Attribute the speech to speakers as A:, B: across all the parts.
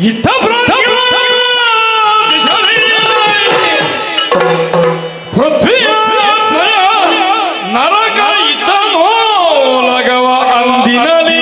A: ಇದ್ದ ಪೃಥ್ವಿಯ ನರಕ ಇದ್ದನೋ ಲಗವ ಅಂದಿನಲಿ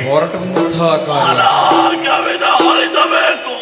B: ಹೊರಟುವಂತಹ ಕಾರ್ಯ
A: ಆಲಿಸಬೇಕು.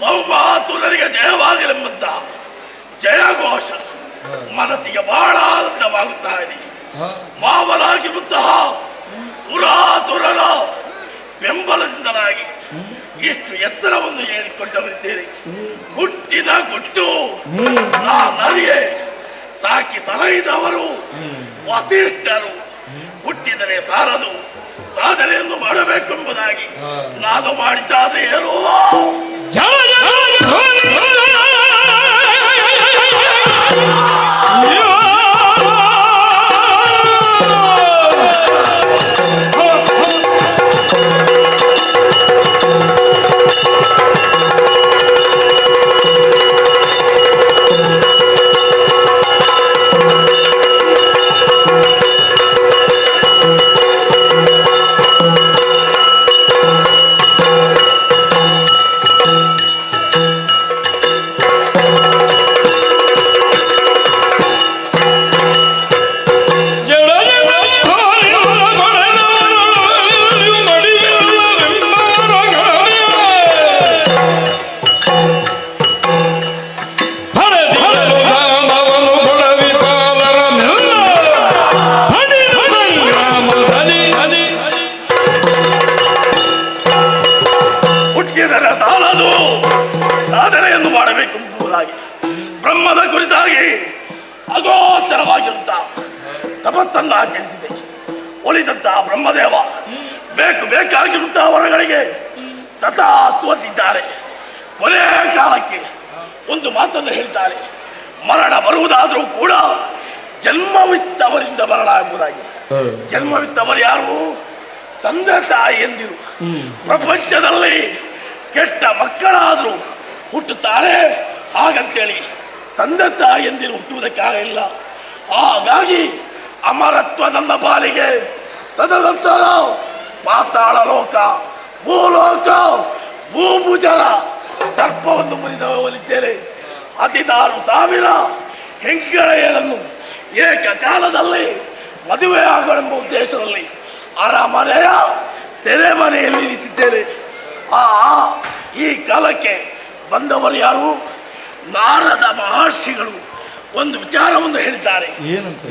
B: ಭೌಮಾತುರರಿಗೆ ಜಯವಾಗಲೆಂಬಂತ ಜಯಘೋಷ ಮನಸ್ಸಿಗೆ ಬಹಳ ಆನಂದವಾಗುತ್ತಾ ಇದೆ. ಮಾವಲಾಗಿರುವಂತಹ ಪುರಾತುರರ ಬೆಂಬಲದಿಂದಲಾಗಿ ಇಷ್ಟು ಎತ್ತರವನ್ನು ಏರಿಕೊಂಡವರಿದ್ದೇನೆ. ಹುಟ್ಟಿನ ಗುಟ್ಟು ನಾನರಿಯೇ ಸಾಕಿ ಸಲಹಿದವರು ವಸಿಷ್ಠರು. ಹುಟ್ಟಿದರೆ ಸಾರದು, ಸಾಧನೆಯನ್ನು ಮಾಡಬೇಕೆಂಬುದಾಗಿ ನಾನು ಮಾಡಿದ್ದಾದ್ರೆ ಏನು ಸಾಲದು, ಸಾಧನೆಯನ್ನು ಮಾಡಬೇಕೆಂಬುದಾಗಿ ಬ್ರಹ್ಮದ ಕುರಿತಾಗಿ ಅಗೋಚರವಾಗಿರುತ್ತ ತಪಸ್ಸನ್ನು ಆಚರಿಸಿದೆ. ಉಳಿದಂತಹ ಬ್ರಹ್ಮದೇವ ಬೇಕಾಗಿರುವಂತಹ ವರಗಳಿಗೆ ತಥಾಸ್ತುವಂತಿದ್ದಾರೆ. ಕೊನೆಯ ಕಾಲಕ್ಕೆ ಒಂದು ಮಾತನ್ನು ಹೇಳ್ತಾರೆ, ಮರಣ ಬರುವುದಾದರೂ ಕೂಡ ಜನ್ಮವಿತ್ತವರಿಂದ ಮರಣ ಎಂಬುದಾಗಿ. ಜನ್ಮವಿತ್ತವರು ಯಾರು? ತಂದೆ ತಾಯಿ ಎಂದಿರು. ಪ್ರಪಂಚದಲ್ಲಿ ಕೆಟ್ಟ ಮಕ್ಕಳಾದರೂ ಹುಟ್ಟುತ್ತಾರೆ, ಹಾಗಂತೇಳಿ ತಂದೆ ತಾಯಿ ಎಂದಿರು ಹುಟ್ಟುವುದಕ್ಕಾಗಿಲ್ಲ. ಹಾಗಾಗಿ ಅಮರತ್ವ ನನ್ನ ಪಾಲಿಗೆ. ತದನಂತರ ಪಾತಾಳ ಲೋಕ, ಭೂಲೋಕ, ಭೂಭುಜರ ದರ್ಪವನ್ನು ಮುರಿದವಲಿದ್ದೇನೆ. 16,000 ಹೆಂಗಳೆಯರನ್ನು ಏಕಕಾಲದಲ್ಲಿ ಮದುವೆಯಾಗಲೆಂಬ ಉದ್ದೇಶದಲ್ಲಿ ಅರಮನೆಯ ಸೆರೆಮನೆಯಲ್ಲಿ ಇರಿಸಿದ್ದೇನೆ. ಈ ಕಾಲಕ್ಕೆ ಬಂದವರು ಯಾರು? ನಾರದ ಮಹರ್ಷಿಗಳು ಒಂದು ವಿಚಾರವನ್ನು ಹೇಳಿದ್ದಾರೆ.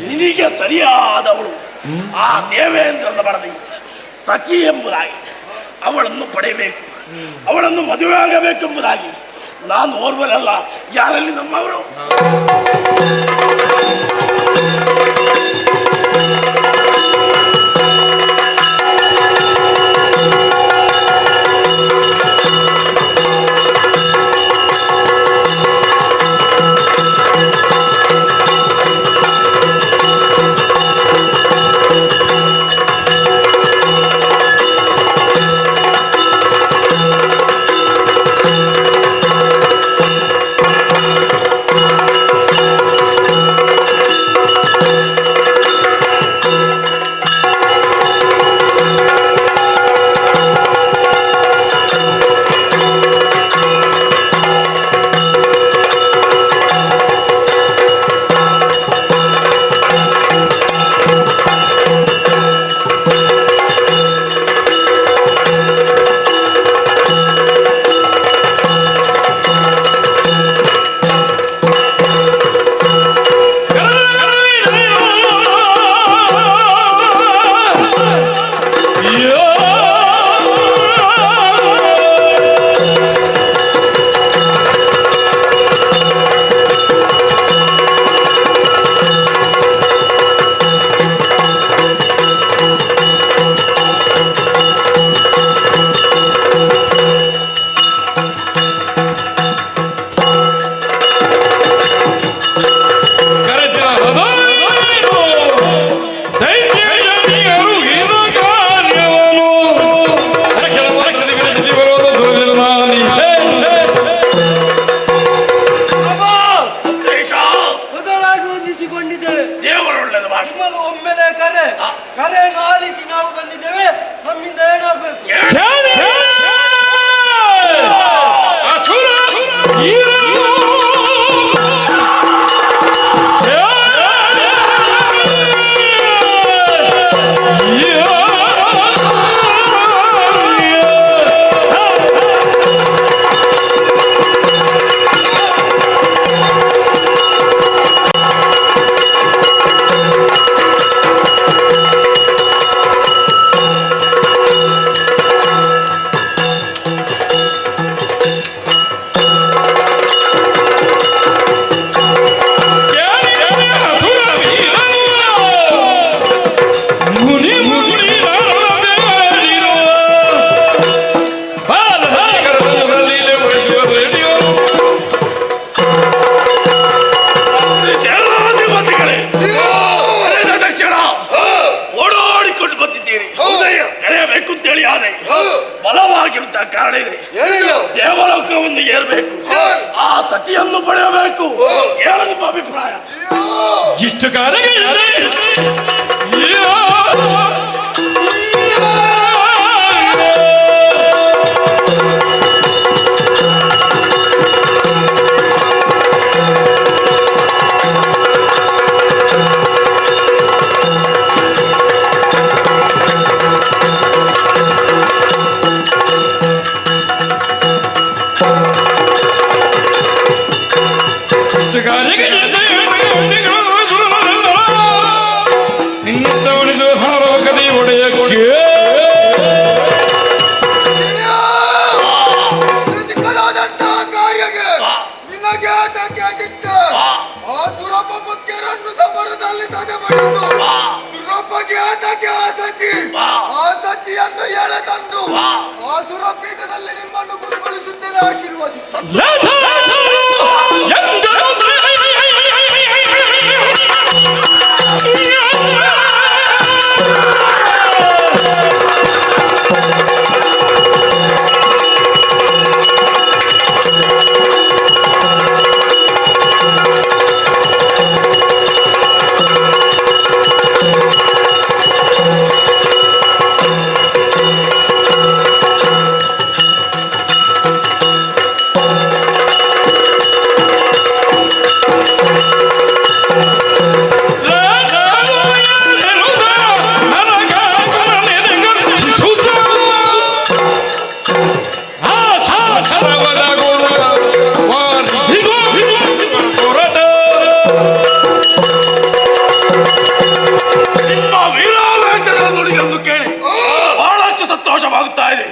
B: ನಿನಗೆ ಸರಿಯಾದವಳು ಆ ದೇವೇಂದ್ರನ ಬಡದಿ ಸಚಿ ಎಂಬುದಾಗಿ. ಅವಳನ್ನು ಪಡೆಯಬೇಕು, ಅವಳನ್ನು ಮದುವೆ ಆಗಬೇಕೆಂಬುದಾಗಿ. ನಾನು ಓರ್ವರಲ್ಲ, ಯಾರಲ್ಲಿ ನಮ್ಮವರು. ಆಗಿರುವಂತಹ ಕಾರಣ ಇದೆ. ದೇವಲೋಕವನ್ನು ಏರಬೇಕು, ಆ ಸತಿಯನ್ನು ಪಡೆಯಬೇಕು. ಏನು ನಿಮ್ಮ ಅಭಿಪ್ರಾಯ?
A: ಇಷ್ಟು ಕಾರ್ಯಗಳಿದೆ.
C: ಸತಿಯನ್ನು ಎಳೆದಂದು ಆ ಸುರಪೀಠದಲ್ಲಿ ನಿಮ್ಮನ್ನು ಗುರುಗೊಳಿಸುತ್ತೇನೆ. ಆಶೀರ್ವಾದಿಸಿ.
B: ಸಂತೋಷವಾಗುತ್ತಾ ಇದೆ.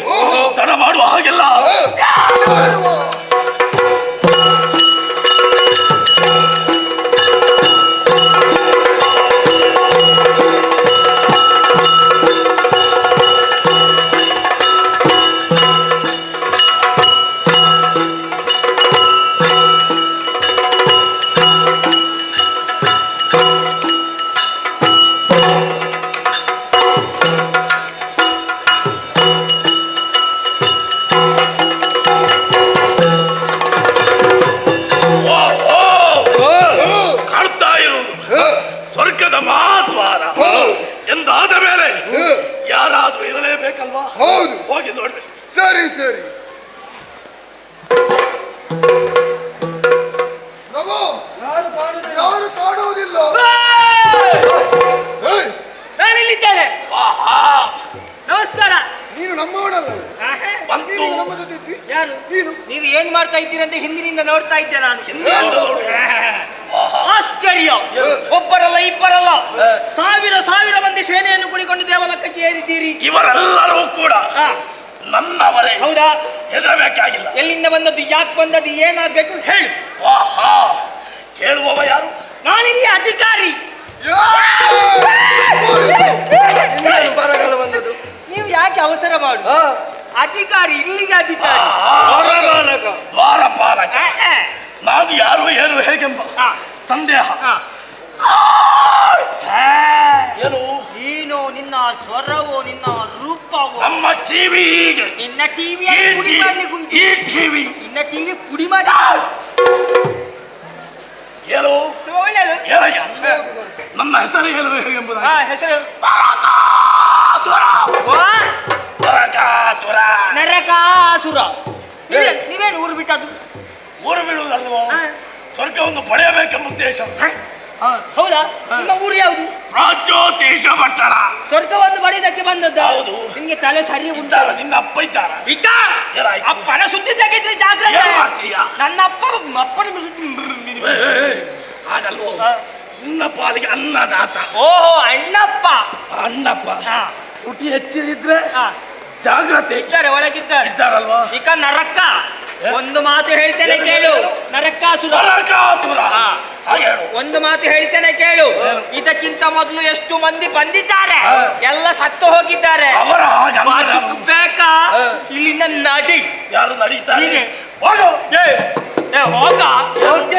B: ತಡ ಮಾಡುವ ಹಾಗೆಲ್ಲ ಸ್ವರ್ಗದ ಮಹಾದ್ವಾರ ಎಂದಾದ ಮೇಲೆ ಯಾರಾದ್ರೂ ಇರಲೇಬೇಕಲ್ವಾ?
C: ಹೌದು,
B: ಹೋಗಿ ನೋಡ್ಬೇಕು.
C: ಸರಿ ಸರಿ ಪ್ರಭು, ಯಾರು ಕಾಣುವುದಿಲ್ಲ.
D: ನಾನಿಲ್ಲಿದ್ದೇನೆ. ನಮಸ್ಕಾರ.
C: ನೀನು ನಮ್ಮವನಲ್ಲ.
B: ಬಂತು.
C: ನಮ್ಮ ಜೊತೆ ಇದ್ದಿ?
D: ಯಾರು
C: ನೀನು?
D: ನೀವು ಏನ್ ಮಾಡ್ತಾ ಇದ್ದೀರಂತ ಹಿಂದಿನಿಂದ ನೋಡ್ತಾ ಇದ್ದೆ ನಾನು. ಆಶ್ಚರ್ಯ, ಒಬ್ಬರಲ್ಲ ಇಬ್ಬರಲ್ಲ, ಸಾವಿರ ಸಾವಿರ ಮಂದಿ ಸೇನೆಯನ್ನು ಕೂಡಿಕೊಂಡು ದೇವಲೋಕಕ್ಕೆ ಏರಿದ್ದೀರಿ.
B: ಇವರೆಲ್ಲರೂ ಕೂಡ ನನ್ನವರೇ.
D: ಹೌದಾ?
B: ಹೆದರಬೇಕಾಗಿಲ್ಲ.
D: ಎಲ್ಲಿಂದ ಬಂದದ್ದು, ಯಾಕೆ ಬಂದದ್ದು, ಏನಾಗ್ಬೇಕು ಹೇಳು.
B: ಕೇಳುವವ ಯಾರು?
D: ನಾನಿಲ್ಲಿ ಅಧಿಕಾರಿ. ನೀವು ಯಾಕೆ ಅವಸರ ಮಾಡು? ಅಧಿಕಾರಿ, ಇಲ್ಲಿಗೆ ಅಧಿಕಾರಿ.
B: ದ್ವಾರಪಾಲಕ. ನಾನು ಯಾರು, ಏನು, ಹೇಗೆಂಬ ಸಂದೇಹ. ಏನು?
D: ನೀನು, ನಿನ್ನ ಸ್ವರವೋ, ನಿನ್ನ ರೂಪವೋ.
B: ನಮ್ಮ ಟಿವಿ ಹೀಗೆ.
D: ನಿನ್ನ ಟಿವಿ ಪುಡಿ ಮಾಡ್ಲಿಕ್ಕೆ ಉಂಟು.
B: ಈ ಟಿವಿ.
D: ನಿನ್ನ ಟಿವಿ ಪುಡಿ ಮಾಡಿ.
B: ಏನು?
D: ಒಳ್ಳೆಯದು.
B: ಏನಯ್ಯ? ನನ್ನ ಹೆಸರು ಏನು ಹೇಗೆಂಬುದ?
D: ಹೆಸರು
B: ನರಕಾಸುರ.
D: ನರಕಾಸುರ. ನೀವೇನು ಊರು ಬಿಟ್ಟದ್ದು?
B: ಊರು ಬಿಡುವುದಲ್ವೋ, ಸ್ವರ್ಗವನ್ನು ಪಡೆಯಬೇಕೆಂಬ ಉದ್ದೇಶ.
D: ಹೌದಾ? ನಿಮ್ಮ ಊರು ಯಾವುದು?
B: ಪ್ರಾಚೋತೀಶ ಪಟ್ಟಣ.
D: ಸ್ವರ್ಗವನ್ನು ಪಡೆಯುವುದಕ್ಕೆ ಬಂದದ್ದು.
B: ಹೌದು.
D: ನಿಮ್ಗೆ ತಲೆ ಸರಿ ಉಂಟು.
B: ನಿನ್ನ ಅಪ್ಪ ಇದ್ದಾರ?
D: ಅಪ್ಪನ ಸುದ್ದಿ ತೆಗೆದ್ರೆ ಜಾಗ್ರತೆ. ನನ್ನ ಅಪ್ಪನ ಸುದ್ದಿ
B: ಹಾಗಲ್ವೋ, ನಿನ್ನ ಪಾಲಿಗೆ ಅನ್ನದಾತ.
D: ಓಹೋ, ಅಣ್ಣಪ್ಪ.
B: ಅಣ್ಣಪ್ಪ ತುಟಿ ಹೆಚ್ಚಿದ್ರೆ ಜಾಗ್ರತೆ.
D: ಇದ್ದಾರೆ, ಒಳಗಿದ್ದಾರೆ.
B: ಇದ್ದಾರಲ್ವಾ?
D: ಈಗ ನರಕ. ಒಂದು ಮಾತು ಹೇಳ್ತೇನೆ ಕೇಳು. ನರಕಾಸುರ.
B: ನರಕಾಸುರ.
D: ಒಂದು ಮಾತು ಹೇಳ್ತೇನೆ ಕೇಳು. ಇದಕ್ಕಿಂತ ಮೊದಲು ಎಷ್ಟು ಮಂದಿ ಬಂದಿದ್ದಾರೆ, ಎಲ್ಲ ಸತ್ತು ಹೋಗಿದ್ದಾರೆ.
B: ಅವರ
D: ಬೇಕಾ? ಇಲ್ಲಿಂದ ನಡಿ.
B: ಯಾರು ನಡೀತಾರೆ?
D: ಹೋಗ.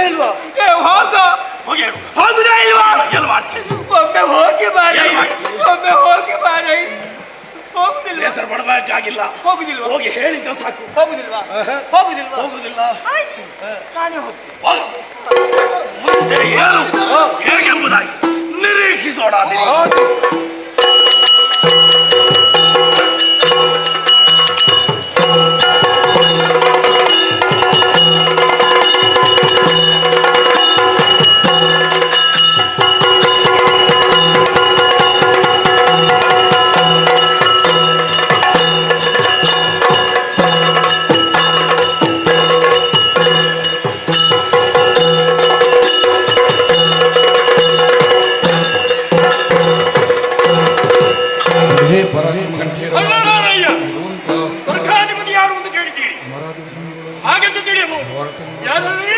D: ಇಲ್ವಾ? ಹೋಗ. ಹೋಗುದಾ ಇಲ್ವಾ?
B: ಎಲ್ಲಿ ಮಾಡ್ತೀನಿ?
D: ಒಮ್ಮೆ ಹೋಗಿ ಬಾರಿ, ಒಮ್ಮೆ ಹೋಗಿ ಬಾರಿ. ಹೋಗುದಿಲ್ವಾ
B: ಬೇಸರ ಪಡಬೇಕಾಗಿಲ್ಲ.
D: ಹೋಗುದಿಲ್ವಾ
B: ಹೋಗಿ ಹೇಳಿದ್ರೆ ಸಾಕು.
D: ಹೋಗುದಿಲ್ವಾ ಹೋಗುದಿಲ್ವಾ
B: ಹೋಗುದಿಲ್ಲ.
D: ಆಯ್ತು ನಾನೇ ಹೋಗ್ತೀನಿ.
B: ಹೋಗು. ಮುಂದೆ ಏನು ಹೇಗೆಂಬುದಾಗಿ ನಿರೀಕ್ಷಿಸೋಣ.
A: ಅಲ್ಲರಾರಯ್ಯ, ಸ್ವರ್ಗಾಧಿಪತಿ ಯಾರು ಎಂದು ಕೇಳಿದ್ದೀರಿ, ಹಾಗೆಂದು ತಿಳಿಯಬಹುದು. ಯಾರಲ್ಲಿ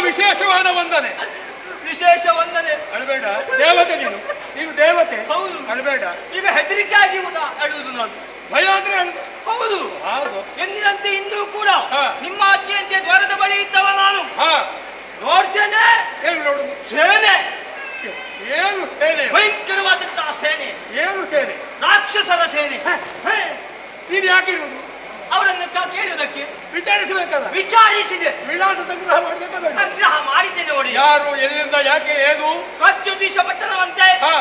A: ವಿಶೇಷವಾದ ವಂದನೆ.
D: ವಿಶೇಷ ವಂದನೆ.
A: ಅಳಬೇಡ, ದೇವತೆ ನೀನು, ನೀನು ದೇವತೆ.
D: ಹೌದು.
A: ಅಳಬೇಡ.
D: ಈಗ ಹೆದರಿಕೆ ಆಗಿ ಅಳುವುದು ನಾನು.
A: ಭಯ ಅಂದ್ರೆ
D: ಹೌದು.
A: ಹೌದು.
D: ಎಂದಿನಂತೆ ಇಂದು ಕೂಡ
A: ಹಾ.
D: ನಿಮ್ಮ ಅಜ್ಜಿಯಂತೆ ದ್ವಾರದ ಬಳಿ ಇದ್ದವ ನಾನು.
A: ಹಾ,
D: ನೋಡ್ತೇನೆ
A: ಏನು ನೋಡು?
D: ಸೇನೆ,
A: ಏನು ಸೇನೆ?
D: ಭಯಂಕರವಾದಂತಹ ಸೇನೆ,
A: ಏನು ಸೇನೆ?
D: ರಾಕ್ಷಸರ ಸೇನೆ. ಹೇ,
A: ನೀನು ಯಾಕಿರುವುದು?
D: ಅವರನ್ನು ಕೇಳುವುದಕ್ಕೆ
A: ವಿಚಾರಿಸಬೇಕಲ್ಲ.
D: ವಿಚಾರಿಸಿದೆ,
A: ವಿಳಾಸ ಸಂಗ್ರಹ ಮಾಡಬೇಕಾದ.
D: ಸಂಗ್ರಹ ಮಾಡಿದ್ದೇನೆ. ನೋಡಿ,
A: ಯಾರು, ಎಲ್ಲಿಂದ, ಯಾಕೆ, ಏನು?
D: ಕಚ್ಚುದೀಶ ಪಟ್ಟಣವಂತೆ,
A: ಹಾ,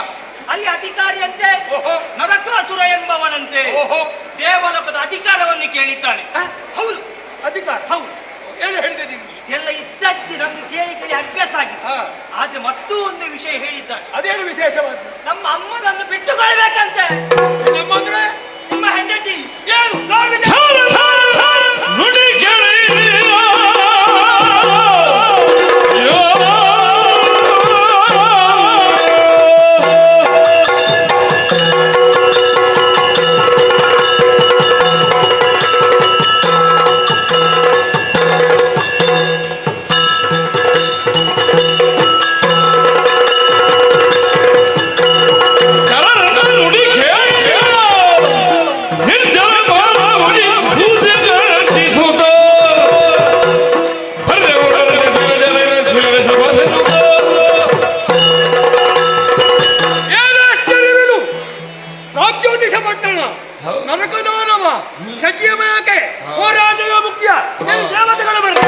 D: ಅಲ್ಲಿ ಅಧಿಕಾರಿಯಂತೆ,
A: ಓಹೋ,
D: ನರಕಾಸುರ ಎಂಬವನಂತೆ
A: ಓಹೋ,
D: ದೇವಲೋಕದ ಅಧಿಕಾರವನ್ನು ಕೇಳಿದ್ದಾನೆ.
A: ಹಾ?
D: ಹೌದು
A: ಅಧಿಕಾರ?
D: ಹೌದು.
A: ಏನು ಹೇಳಿದೆ ನೀನು?
D: ಎಲ್ಲ ಇದ್ದದ್ದಿ ನಮ್ಗೆ ಕೇಳಿ ಕೇಳಿ ಅಭ್ಯಾಸ ಆಗಿದೆ.
A: ಹಾ,
D: ಆದ್ರೆ ಮತ್ತೂ ಒಂದು ವಿಷಯ ಹೇಳಿದ್ದಾನೆ.
A: ಅದೇನು ವಿಶೇಷವಾದ?
D: ನಮ್ಮ ಅಮ್ಮನನ್ನು ಬಿಟ್ಟುಕೊಳ್ಬೇಕಂತೆ.
A: ನಮ್ಮ ಅಂದ್ರೆ
D: ನಿಮ್ಮ ಹೆಂಡತಿ
A: ಏನು? ನುಡಿ ಕೇಳಿ ರಾಜ್ಯೋತಿಷ ಪಟ್ಟಣ ನರಕದಾನವ ಶಚಿಯ ಮಯಕೆ ಹೋರಾಟದ ಮುಖ್ಯ. ಏನು ದೇವತೆಗಳು ಬರಲಿ.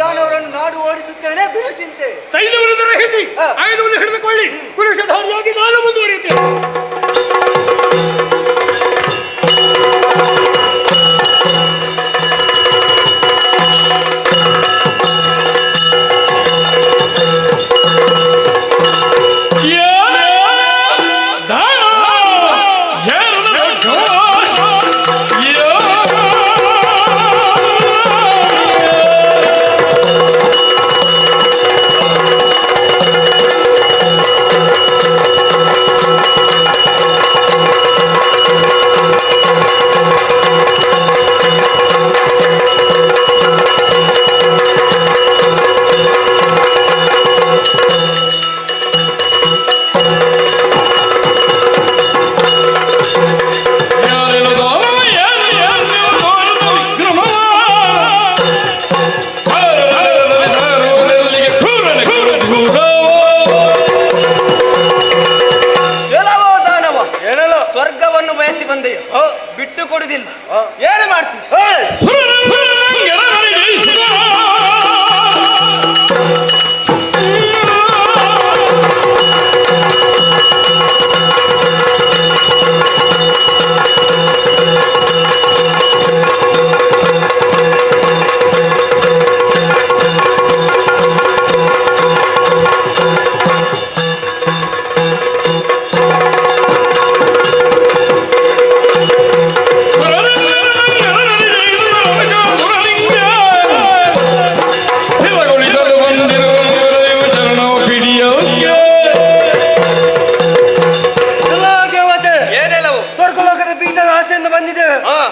C: ದಾನವರನ್ನು ನಾಡು ಓಡಿಸುತ್ತೇನೆ, ಬಿಡು ಚಿಂತೆ.
A: ಸೈನ್ಯವನ್ನು ನಿರ್ವಹಿಸಿ ಆಯುಧವನ್ನು ಹಿಡಿದುಕೊಳ್ಳಿ. ಪುರುಷಧಾರಿಯಾಗಿ ನಾನು ಮುಂದುವರಿಯುತ್ತೇನೆ.
D: ಸ್ವರ್ಗವನ್ನು ಬಯಸಿ ಬಂದೆಯೋ ಬಿಟ್ಟು ಕೊಡುದಿಲ್ಲ. ಏನು ಮಾಡ್ತೀವಿ?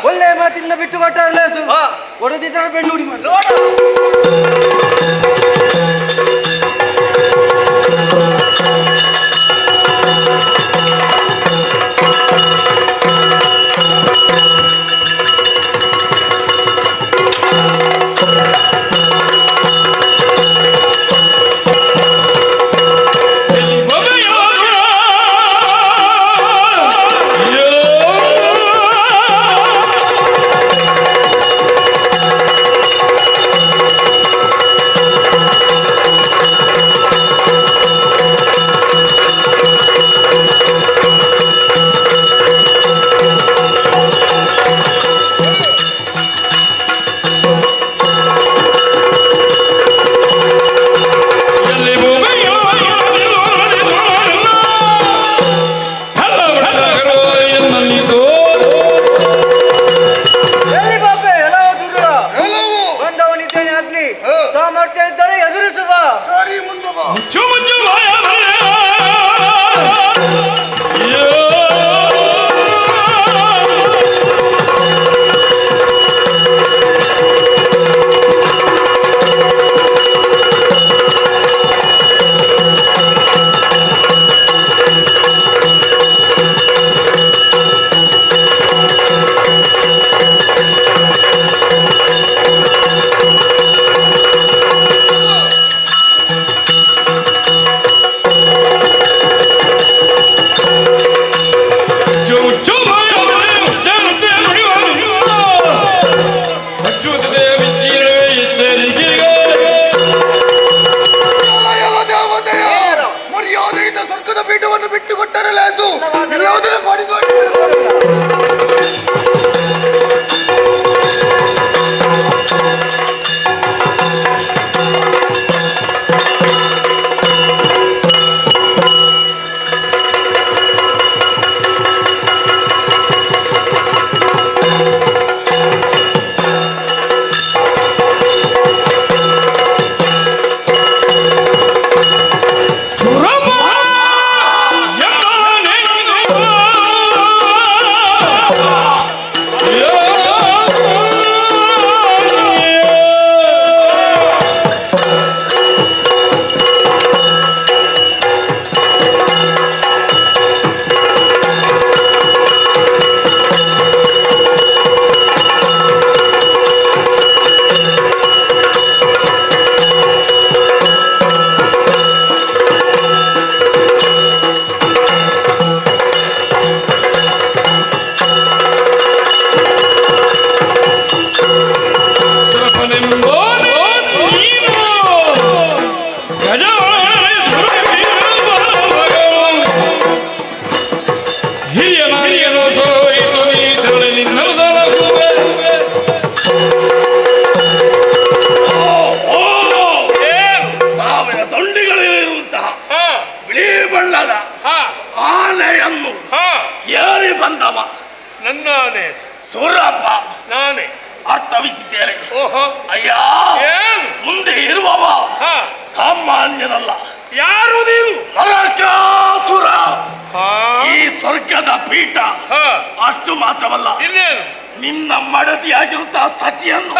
C: ಒಳ್ಳೆ ಮಾತಿನ ಬಿಟ್ಟು ಕೊಟ್ಟಾರಲ್ಲ ಹೊಡೆದಿದ್ದರೆ ಬೆಣ್ಣುಡಿ ಮಾಡಿ ಸಾಮರ್ಥ್ಯ ಇದ್ದರೆ ಎದುರಿಸುವ. ಸರಿ, ಮುಂದೆ ಬಾ. ಸ್ವರ್ಗದ ಪೀಠವನ್ನು ಬಿಟ್ಟು ಕೊಟ್ಟರಲ್ಲ ಅದು ಯಾವುದನ್ನು ಮಾಡಿದ್ದು
B: Rama! ಸಾಮಾನ್ಯನಲ್ಲ.
A: ಯಾರು ನೀವು?
B: ನರಕಾಸುರ. ಈ ಸ್ವರ್ಗದ ಪೀಠ ಅಷ್ಟು ಮಾತ್ರವಲ್ಲ,
A: ಇನ್ನೇನು
B: ನಿನ್ನ ಮಡದಿಯಾಗಿರುತ್ತಾ ಸತಿಯನ್ನು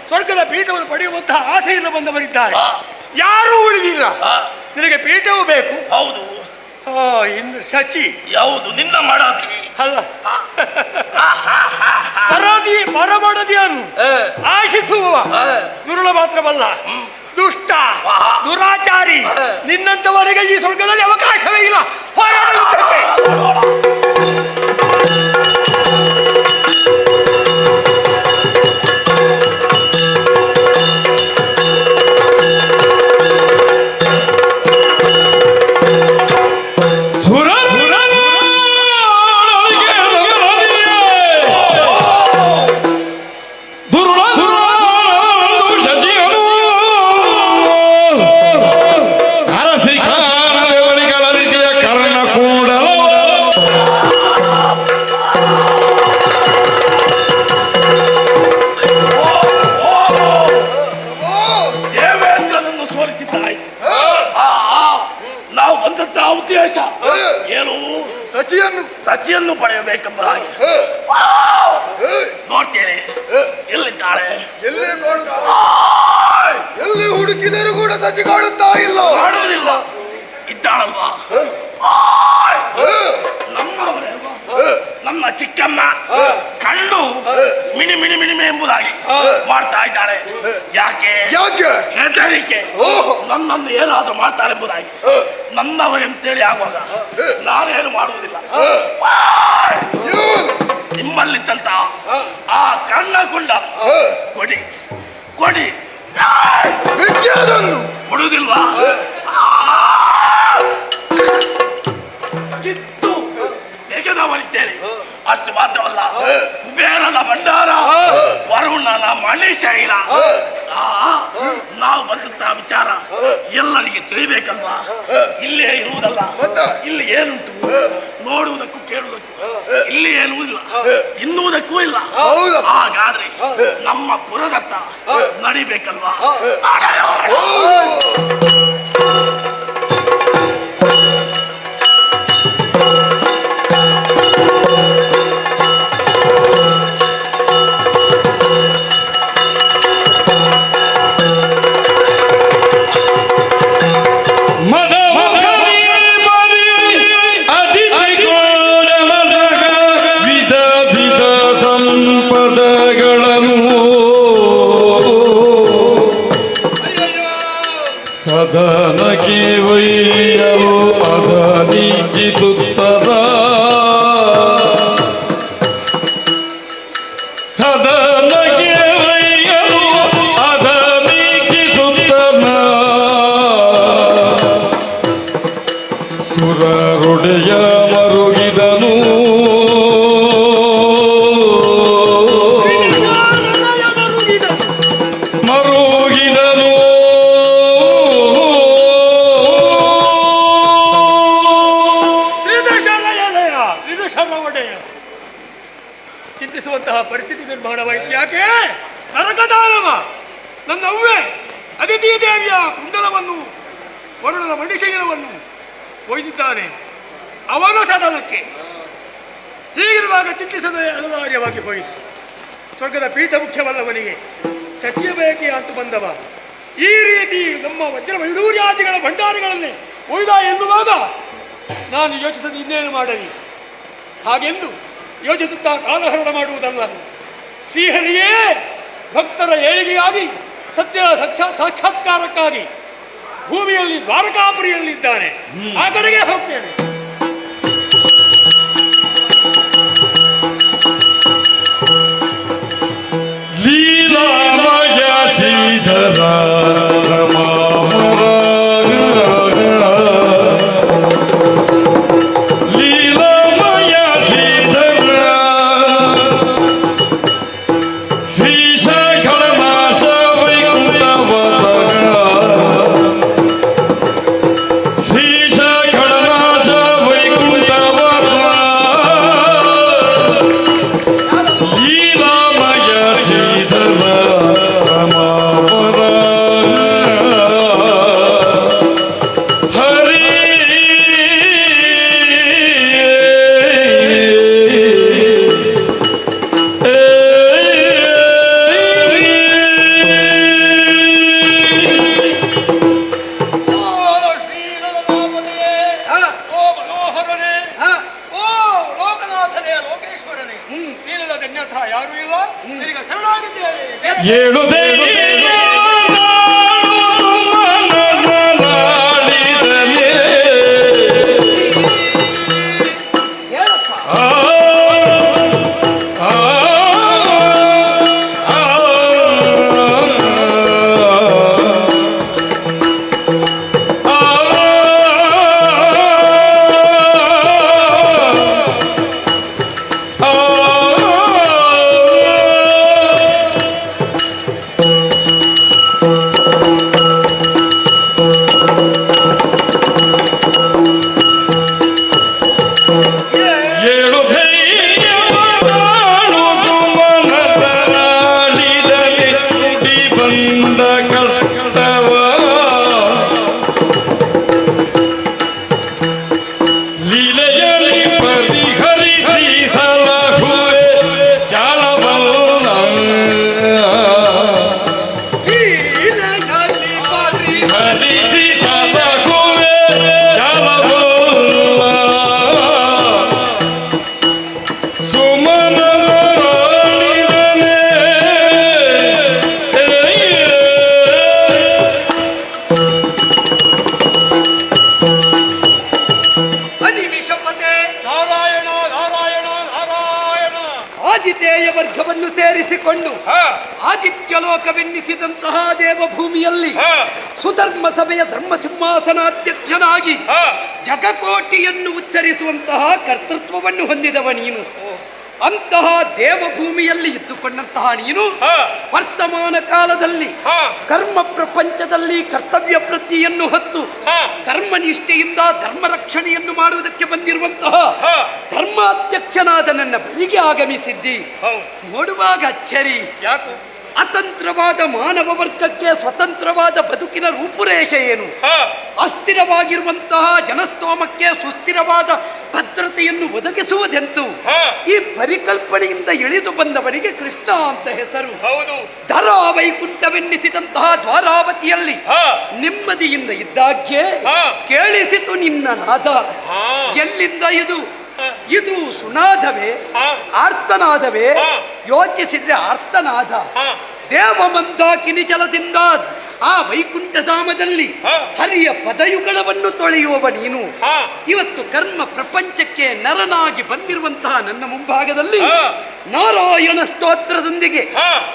A: ಸ್ವರ್ಗದ ಪೀಠವನ್ನು ಪಡೆಯುವಂತಹ ಆಸೆಯಿಂದ ಬಂದವರಿದ್ದಾರೆ. ಯಾರೂ ಉಳಿದಿಲ್ಲ. ನಿನಗೆ ಪೀಠವೂ ಬೇಕು.
B: ಹೌದು.
A: ಇನ್ನು ಶಚಿ
B: ಯಾವುದು? ನಿನ್ನ ಮಾಡದಿ
A: ಅಲ್ಲ, ಪರಮಡದಿಯನ್ನು ಆಶಿಸುವ ದುರುಳ ಮಾತ್ರವಲ್ಲ, ದುಷ್ಟ ದುರಾಚಾರಿ ನಿನ್ನಂತವರಿಗೆ ಈ ಸ್ವರ್ಗದಲ್ಲಿ ಅವಕಾಶವೇ ಇಲ್ಲ. ಹೋರಾಡುವುದಕ್ಕೆ
B: ಉದ್ದೇಶ ಏನು? ಸಚಿಯನ್ನು ಪಡೆಯಬೇಕೆಂಬುದಾಗಿ. ನೋಡ್ತೇನೆ ಎಲ್ಲಿದ್ದಾಳೆ?
C: ಎಲ್ಲಿ ಹುಡುಕಿದರೂ ಕೂಡ ಸಚಿ ಕಾಣುತ್ತಾ ಇಲ್ಲ.
B: ಕಾಣುವುದಿಲ್ಲ. ಇದ್ದಾಳಲ್ವಾ? ನಮ್ಮವರಲ್ವಾ? ನಮ್ಮ ಚಿಕ್ಕಮ್ಮ ಕಣ್ಣು ಮಿಣಿ ಮಿಣಿ ಮಿಣಿಮೆ ಎಂಬುದಾಗಿ ಮಾಡ್ತಾ ಇದ್ದಾಳೆ. ಯಾಕೆ? ಹೆದರಿಕೆ. ನನ್ನನ್ನು ಏನಾದ್ರೂ ಮಾಡ್ತಾರೆ ಎಂಬುದಾಗಿ. ನನ್ನವರೆಂತೇಳಿ ಆಗುವಾಗ ನಾನೇನು ಮಾಡುವುದಿಲ್ಲ. ನಿಮ್ಮಲ್ಲಿದ್ದಂತ ಆ ಕರ್ಣಕುಂಡ ಕೊಡಿ ಕೊಡಿ. ಕೊಡುವುದಿಲ್ವಾ? ಕಿತ್ತು ತೆಗೆದವರಿದ್ದೇನೆ. ಅಷ್ಟು ಮಾತ್ರವಲ್ಲ, ಕುಬೇರನ ಭಂಡಾರ, ವರುಣನ ಮಣಿಶೈಲ. ನಾವು ಬಂದಂತಹ ವಿಚಾರ ಎಲ್ಲರಿಗೆ ತಿಳಿಬೇಕಲ್ವಾ? ಇಲ್ಲೇ ಇರುವುದಲ್ಲ, ಇಲ್ಲಿ ಏನುಂಟು ನೋಡುವುದಕ್ಕೂ ಕೇಳುವುದಕ್ಕೂ ಇಲ್ಲಿ ಏನೂ ಇಲ್ಲ, ತಿನ್ನುವುದಕ್ಕೂ ಇಲ್ಲ. ಹಾಗಾದ್ರೆ ನಮ್ಮ ಪುರದತ್ತ ನಡಿಬೇಕಲ್ವಾ?
E: ಸದನಕ್ಕೆ ಒಯ್ಯಲು ಅದನಿಚ್ಚಿಸುತ್ತರ, ಸದನಕ್ಕೆ ಒಯ್ಯಲು ಅದನಿಚ್ಚಿಸುತ್ತನ, ಸುರರುಡೆಯ ಮರುಗಿದನು.
A: ಚಿಂತಿಸುವಂತಹ ಪರಿಸ್ಥಿತಿ ನಿರ್ಮಾಣವಾಯಿತು. ಯಾಕೆ? ನರಕದಾನವ ನನ್ನ ಅವ್ವೆ ಅದಿತಿ ದೇವಿಯ ಕುಂಡಲವನ್ನು, ವರುಣನ ಮಣಿಶೈಲವನ್ನು ಒಯ್ದಿದ್ದಾನೆ. ಅವನು ಸದನಕ್ಕೆ. ಹೀಗಿರುವಾಗ ಚಿಂತಿಸದೆ ಅನಿವಾರ್ಯವಾಗಿ ಹೋಯಿತು. ಸ್ವರ್ಗದ ಪೀಠ ಮುಖ್ಯವಲ್ಲವನಿಗೆ ಸಚಿಯ ಬಯಕೆ ಅಂತ ಬಂದವ. ಈ ರೀತಿ ನಮ್ಮ ವಜ್ರ ವೈಡೂರ್ಯಾದಿಗಳ ಭಂಡಾರಗಳನ್ನೇ ಒಯ್ದ ಎನ್ನುವಾಗ ನಾನು ಯೋಚಿಸದೆ ಇನ್ನೇನು ಮಾಡಲಿ? ಹಾಗೆಂದು ಯೋಚಿಸುತ್ತಾ ಕಾಲಹರಣ ಮಾಡುವುದಲ್ಲ. ಶ್ರೀಹರಿಯೇ ಭಕ್ತರ ಏಳಿಗೆಯಾಗಿ ಸತ್ಯ ಸಾಕ್ಷಾತ್ಕಾರಕ್ಕಾಗಿ ಭೂಮಿಯಲ್ಲಿ ದ್ವಾರಕಾಪುರಿಯಲ್ಲಿದ್ದಾನೆ. ಆ ಕಡೆಗೆ ಹೋಗ್ತೇನೆ.
E: ಲೀಲಾಮಯ ಶ್ರೀಧರ ರಮಾವರ ಲೀಲಾಮಯ ಶ್ರೀಧರ ಶ್ರೀಶೈಲನಾಶ ವೈಕುಂಠವರ ಶ್ರೀಶೈಲನಾಶ ವೈಕುಂಠವರ ಲೀಲಾಮಯ ಶ್ರೀಧರ ರಮಾವರ ಹರಿ
A: ಓ ಶ್ರೀಲೋಕನಾಥನೇ, ಓ ಮನೋಹರನೇ, ಓ ಲೋಕನಾಥನೇ, ಲೋಕೇಶ್ವರನೇ, ನೀನಿಲ್ಲದ ಅನ್ಯಥ ಯಾರೂ ಇಲ್ಲ. ನಿನಗೆ ಶರಣಾಗಿದ್ದೇನೆ.
E: ಏಳುದೇ
A: ಅನಿಮಿಷಪತೆ ನಾರಾಯಣ ನಾರಾಯಣ ನಾರಾಯಣ.
F: ಆದಿತೇಯ ವರ್ಗವನ್ನು ಸೇರಿಸಿಕೊಂಡು ಆದಿತ್ಯ ಲೋಕವೆನ್ನಿಸಿದಂತಹ ದೇವಭೂಮಿಯಲ್ಲಿ ಸುಧರ್ಮ ಸಭೆಯ ಧರ್ಮ ಸಿಂಹಾಸನಾಧ್ಯಕ್ಷನಾಗಿ ಜಗಕೋಟಿಯನ್ನು ಉಚ್ಚರಿಸುವಂತಹ ಕರ್ತೃತ್ವವನ್ನು ಹೊಂದಿದವ ನೀನು. ಅಂತಹ ದೇವಭೂಮಿಯಲ್ಲಿ ಇದ್ದುಕೊಂಡಂತಹ ನೀನು ವರ್ತಮಾನ ಕಾಲದಲ್ಲಿ ಕರ್ಮ ಪ್ರಪಂಚದಲ್ಲಿ ಕರ್ತವ್ಯ ವೃತ್ತಿಯನ್ನು ಹೊತ್ತು ಕರ್ಮನಿಷ್ಠೆಯಿಂದ ಧರ್ಮ ರಕ್ಷಣೆಯನ್ನು ಮಾಡುವುದಕ್ಕೆ ಬಂದಿರುವಂತಹ ಧರ್ಮಾಧ್ಯಕ್ಷನಾದ ನನ್ನ ಬಳಿಗೆ ಆಗಮಿಸಿದ್ದಿ. ನೋಡುವಾಗ ಅಚ್ಚರಿ.
A: ಯಾಕು?
F: ಅತಂತ್ರವಾದ ಮಾನವ ವರ್ಗಕ್ಕೆ ಸ್ವತಂತ್ರವಾದ ಬದುಕಿನ ರೂಪುರೇಷೆ ಏನು? ಅಸ್ಥಿರವಾಗಿರುವಂತಹ ಜನಸ್ತೋಮಕ್ಕೆ ಸುಸ್ಥಿರವಾದ ಭದ್ರತೆಯನ್ನು ಒದಗಿಸುವುದೆಂತು? ಈ ಪರಿಕಲ್ಪನೆಯಿಂದ ಇಳಿದು ಬಂದವನಿಗೆ ಕೃಷ್ಣ ಅಂತ ಹೆಸರು.
A: ಹೌದು.
F: ಧರಾ ವೈಕುಂಠವೆನ್ನಿಸಿದಂತಹ ದ್ವಾರಾವತಿಯಲ್ಲಿ ನೆಮ್ಮದಿಯಿಂದ ಇದ್ದಾಗ್ಗೆ ಕೇಳಿಸಿತು ನಿನ್ನ ನಾದ. ಎಲ್ಲಿಂದ ಇದು? ಇದು ಸುನಾದವೇ ಆರ್ತನಾದವೇ? ಯೋಚಿಸಿದ್ರೆ ಆರ್ತನಾದ. ದೇವ ಮಂದಾಕಿನಿ ಜಲದಿಂದ ಆ ವೈಕುಂಠಧಾಮದಲ್ಲಿ ಹರಿಯ ಪದಯುಗಳವನ್ನು ತೊಳೆಯುವವ ನೀನು. ಇವತ್ತು ಕರ್ಮ ಪ್ರಪಂಚಕ್ಕೆ ನರನಾಗಿ ಬಂದಿರುವಂತಹ ನನ್ನ ಮುಂಭಾಗದಲ್ಲಿ ನಾರಾಯಣ ಸ್ತೋತ್ರದೊಂದಿಗೆ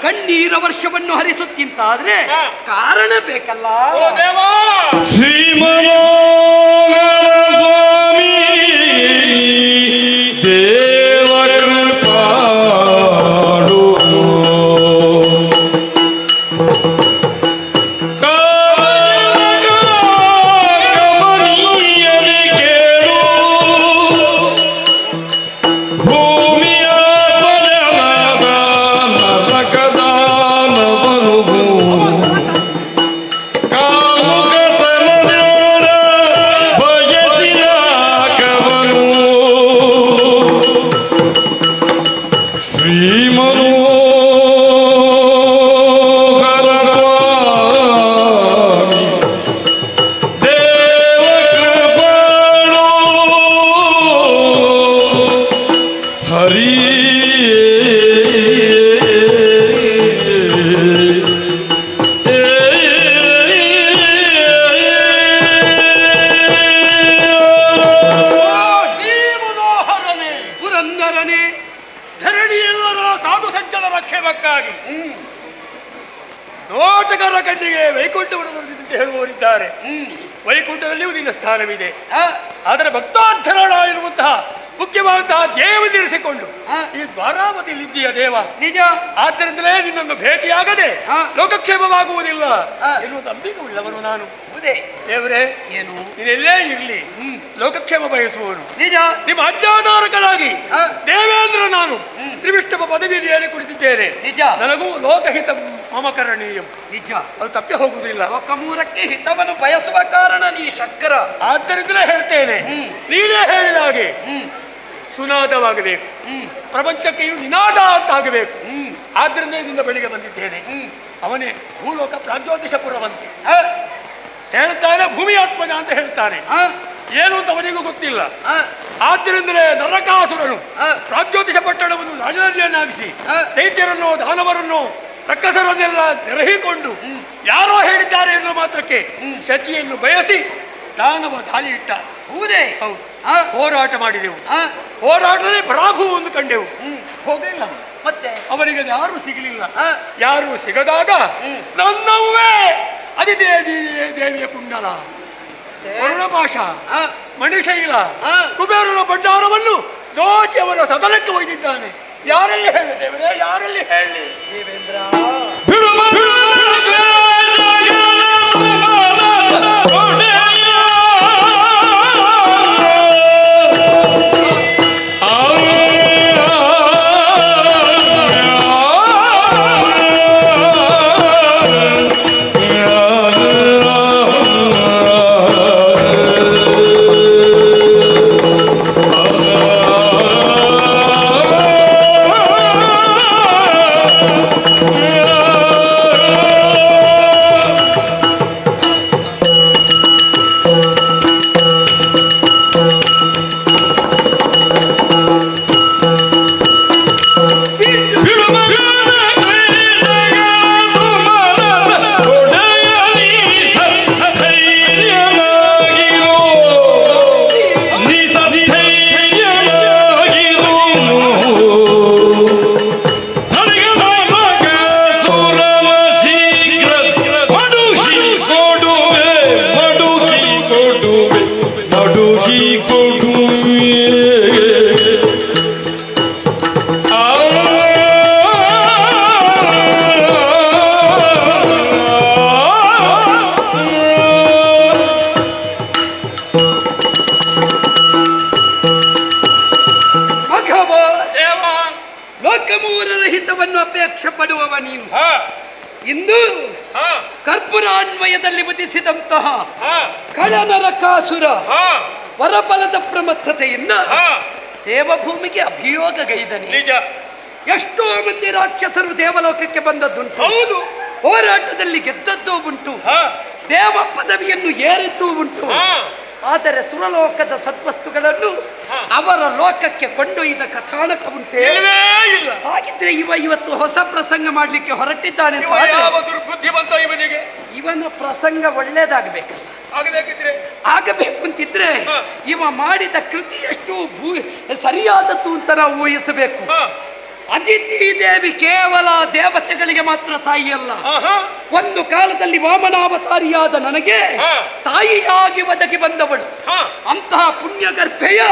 F: ಕಣ್ಣೀರ ವರ್ಷವನ್ನು ಹರಿಸುತ್ತಿಂತಾದ್ರೆ ಕಾರಣ ಬೇಕಲ್ಲ.
E: ಶ್ರೀಮನೋಹರ ಸ್ವಾಮಿ ದೇವಕೃಪಾಳು ಕಮನೀಯನೆ ಕೇಳು ಭೂಮಿಯ ಪಜನದ ನರಕದಾನವನು ಕಾಮುಕತನದ ಬಯಸಿದ ಕವನು ಹರಿ
A: ಶ್ರೀಮನೋಹರನೇ,
F: ಪುರಂದರನೇ,
A: ಧರಣಿಯೆಲ್ಲರ ಸಾಧು ಸಜ್ಜನ ರಕ್ಷಣೆಗಾಗಿ ನೋಟಗಾರ ಕಣ್ಣಿಗೆ ವೈಕುಂಠವನ್ನು ದೊರೆತಿದ್ದಂತೆ ಹೇಳುವವರಿದ್ದಾರೆ. ವೈಕುಂಠದಲ್ಲಿಯೂ ನಿನ್ನ ಸ್ಥಾನವಿದೆ. ಆದರೆ ಭಕ್ತಾಧರಣ ಇರುವಂತಹ ಮುಖ್ಯವಾದಂತಹ ದೇವನಿರಿಸಿಕೊಂಡು ಈ ದ್ವಾರಾವತಿಯಲ್ಲಿದ್ದೀಯ ದೇವ.
F: ನಿಜ.
A: ಆದ್ದರಿಂದಲೇ ನಿನ್ನನ್ನು ಭೇಟಿಯಾಗದೆ ಲೋಕಕ್ಷೇಮವಾಗುವುದಿಲ್ಲ ಎನ್ನುವ ನಂಬಿಕೆ ಉಳ್ಳವನು ನಾನು. ದೇವರೇ,
F: ಏನು
A: ನೀನೆಲ್ಲೇ ಇರಲಿ ಲೋಕಕ್ಷೇಮ ಬಯಸುವವನು.
F: ನಿಜ.
A: ನಿಮ್ಮ ಅಜ್ಞಾಧಾರಕನಾಗಿ ದೇವೇಂದ್ರ ನಾನು ತ್ರಿವಿಷ್ಟಮ ಪದವಿಯಲ್ಲಿ ಏನೇ ಕುಳಿತಿದ್ದೇನೆ.
F: ನಿಜ.
A: ನನಗೂ ಲೋಕಹಿತ ಮಮಕರಣೀಯಂ.
F: ನಿಜ.
A: ಅದು ತಪ್ಪಿ ಹೋಗುವುದಿಲ್ಲ.
F: ಲೋಕಮೂರಕ್ಕೆ ಹಿತವನ್ನು ಬಯಸುವ ಕಾರಣ ನೀ ಶಂಕರ.
A: ಆದ್ದರಿಂದಲೇ ಹೇಳ್ತೇನೆ, ನೀನೇ ಹೇಳಿದ ಹಾಗೆ ಸುನಾದವಾಗಬೇಕು, ಪ್ರಪಂಚಕ್ಕೆ ಇದು ನಿನಾದ ಅಂತಾಗಬೇಕು. ಆದ್ದರಿಂದ ನಿನ್ನ ಬಳಿಗೆ ಬಂದಿದ್ದೇನೆ. ಅವನೇ ಭೂಲೋಕ ಪ್ರಾಗ್ಜ್ಯೋತಿಷಪುರವಂತೆ ಹೇಳ್ತಾನೆ, ಭೂಮಿ ಆತ್ಮಜ ಅಂತ ಹೇಳ್ತಾನೆ. ಏನು ಅಂತ ಅವನಿಗೂ ಗೊತ್ತಿಲ್ಲ. ಆದ್ದರಿಂದಲೇ ನರಕಾಸುರನು ಪ್ರಾಗ್ಜ್ಯೋತಿಷ ಪಟ್ಟಣವನ್ನು ರಾಜಧಾನಿಯನ್ನಾಗಿಸಿ ದೈತ್ಯರನ್ನು, ದಾನವರನ್ನು, ರಕ್ಕಸರನ್ನೆಲ್ಲ ನೆರಹಿಕೊಂಡು ಯಾರೋ ಹೇಳಿದ್ದಾರೆ ಎನ್ನುವ ಮಾತ್ರಕ್ಕೆ ಶಚಿಯನ್ನು ಬಯಸಿ ದಾನವ ದಾಳಿ ಇಟ್ಟ.
F: ಹೌದೇ?
A: ಹೌದು. ಹೋರಾಟ ಮಾಡಿದೆವು. ಹೋರಾಟದಲ್ಲಿ ಪರಾಭವವನ್ನು ಕಂಡೆವು. ಹೋಗಲಿಲ್ಲ.
F: ಮತ್ತೆ
A: ಅವನಿಗೆ ಯಾರು ಸಿಗಲಿಲ್ಲ. ಯಾರು ಸಿಗದಾಗ ನನ್ನವೇ ದೇವಿಯ ಕುಂಡಲ, ವರುಣಪಾಶ, ಮಣಿಶೈಲ, ಕುಬೇರನ ಭಂಡಾರವನ್ನು ದೋಚಿ ಅವರ ಸದನಕ್ಕೆ ಒಯ್ದಿದ್ದಾನೆ. ಯಾರಲ್ಲಿ ಹೇಳಿ ದೇವರೇ, ಯಾರಲ್ಲಿ ಹೇಳಿ?
F: ಲೋಕಮೂರರ ಹಿತವನ್ನು ಅಪೇಕ್ಷೆ ಪಡುವವ ನೀನು. ಇಂದು ಕರ್ಪೂರಾನ್ವಯದಲ್ಲಿ ಬುಧಿಸಿದಂತಹ ಕಳನರಕಾಸುರ ವರಬಲದ ಪ್ರಮಥತೆಯಿಂದ ದೇವಭೂಮಿಗೆ ಅಭಿಯೋಗಗೈದನೆ.
A: ನಿಜ.
F: ಎಷ್ಟೋ ಮಂದಿ ರಾಕ್ಷಸರು ದೇವಲೋಕಕ್ಕೆ ಬಂದದ್ದುಂಟು.
A: ಹೌದು.
F: ಹೋರಾಟದಲ್ಲಿ ಗೆದ್ದದ್ದೂ ಉಂಟು, ದೇವ ಪದವಿಯನ್ನು ಏರಿದ್ದೂ ಉಂಟು. ಆದರೆ ಸುರಲೋಕದ ಸದ್ವಸ್ತುಗಳನ್ನು ಅವರ ಲೋಕಕ್ಕೆ ಕೊಂಡೊಯ್ದ ಕಥಾನಕ ಉಂಟೆ?
A: ಇಲ್ಲ.
F: ಹಾಗಿದ್ರೆ ಇವತ್ತು ಹೊಸ ಪ್ರಸಂಗ ಮಾಡ್ಲಿಕ್ಕೆ ಹೊರಟಿದ್ದಾನೆ.
A: ಯಾವ ದುರ್ಬುದ್ಧಿ ಬಂತ ಇವನಿಗೆ?
F: ಇವನ ಪ್ರಸಂಗ ಒಳ್ಳೇದಾಗಬೇಕಲ್ಲ,
A: ಆಗಬೇಕಿದ್ರೆ
F: ಆಗಬೇಕು ಅಂತಿದ್ರೆ ಇವ ಮಾಡಿದ ಕೃತಿ ಎಷ್ಟು ಸರಿಯಾದದ್ದು ಅಂತ ನಾವು ಊಹಿಸಬೇಕು. ಅದಿತಿ ದೇವಿ ಕೇವಲ ದೇವತೆಗಳಿಗೆ ಮಾತ್ರ ತಾಯಿಯಲ್ಲ. ಒಂದು ಕಾಲದಲ್ಲಿ ವಾಮನಾವತಾರಿಯಾದ ನನಗೆ ತಾಯಿಯಾಗಿ ಒದಗಿ ಬಂದವಳು. ಅಂತಹ ಪುಣ್ಯಗರ್ಭೆಯ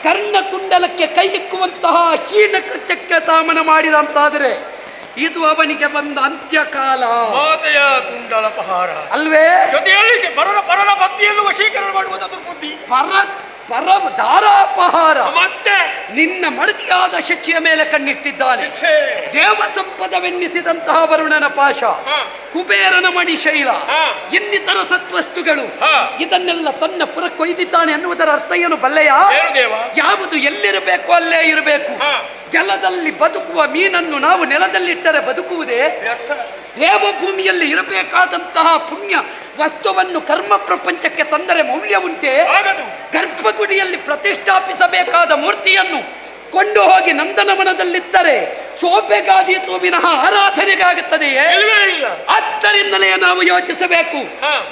F: ಕರ್ಣಕುಂಡಲಕ್ಕೆ ಕೈ ಇಕ್ಕುವಂತಹ ಹೀನ ಕೃತ್ಯಕ್ಕೆ ತಾಮನ ಮಾಡಿದಂತಾದರೆ ಇದು ಅವನಿಗೆ ಬಂದ ಅಂತ್ಯಕಾಲ.
A: ಮಾತೆಯ ಕುಂಡಲಪಹಾರ
F: ಅಲ್ವೇ?
A: ಜೊತೆಯಲ್ಲಿ ಪರರ ಭಕ್ತಿಯನ್ನು ವಶೀಕರಣ ಮಾಡುವಂತ ದುರ್ಬುದ್ಧಿ,
F: ಪರ ದಾರಾಪಹಾರ.
A: ಮತ್ತೆ
F: ನಿನ್ನ ಮಡದಿಯಾದ ಶಚಿಯ ಮೇಲೆ ಕಣ್ಣಿಟ್ಟಿದ್ದಾನೆ. ದೇವ ಸಂಪದವೆನ್ನಿಸಿದಂತಹ ವರುಣನ ಪಾಶ, ಕುಬೇರನ ಮಣಿಶೈಲ, ಇನ್ನಿತರ ಸತ್ವಸ್ತುಗಳು, ಇದನ್ನೆಲ್ಲ ತನ್ನ ಪುರ ಕೊಯ್ದಿದ್ದಾನೆ ಅನ್ನುವುದರ ಅರ್ಥ ಏನು ಬಲ್ಲೆಯ? ಯಾವುದು ಎಲ್ಲಿರಬೇಕು ಅಲ್ಲೇ ಇರಬೇಕು. ಜಲದಲ್ಲಿ ಬದುಕುವ ಮೀನನ್ನು ನಾವು ನೆಲದಲ್ಲಿಟ್ಟರೆ ಬದುಕುವುದೇ? ದೇವಭೂಮಿಯಲ್ಲಿ ಇರಬೇಕಾದಂತಹ ಪುಣ್ಯ ವಸ್ತುವನ್ನು ಕರ್ಮ ಪ್ರಪಂಚಕ್ಕೆ ತಂದರೆ ಮೌಲ್ಯ ಉಂಟೆ? ಗರ್ಭಗುಡಿಯಲ್ಲಿ ಪ್ರತಿಷ್ಠಾಪಿಸಬೇಕಾದ ಮೂರ್ತಿಯನ್ನು ಕೊಂಡು ಹೋಗಿ ನಂದನವನದಲ್ಲಿದ್ದರೆ ಶೋಭೆಗಾದೀತು ವಿನಃ ಆರಾಧನೆಗಾಗುತ್ತದೆಯೇ?
A: ಇಲ್ವೇ ಇಲ್ಲ.
F: ಆದ್ದರಿಂದಲೇ ನಾವು ಯೋಚಿಸಬೇಕು,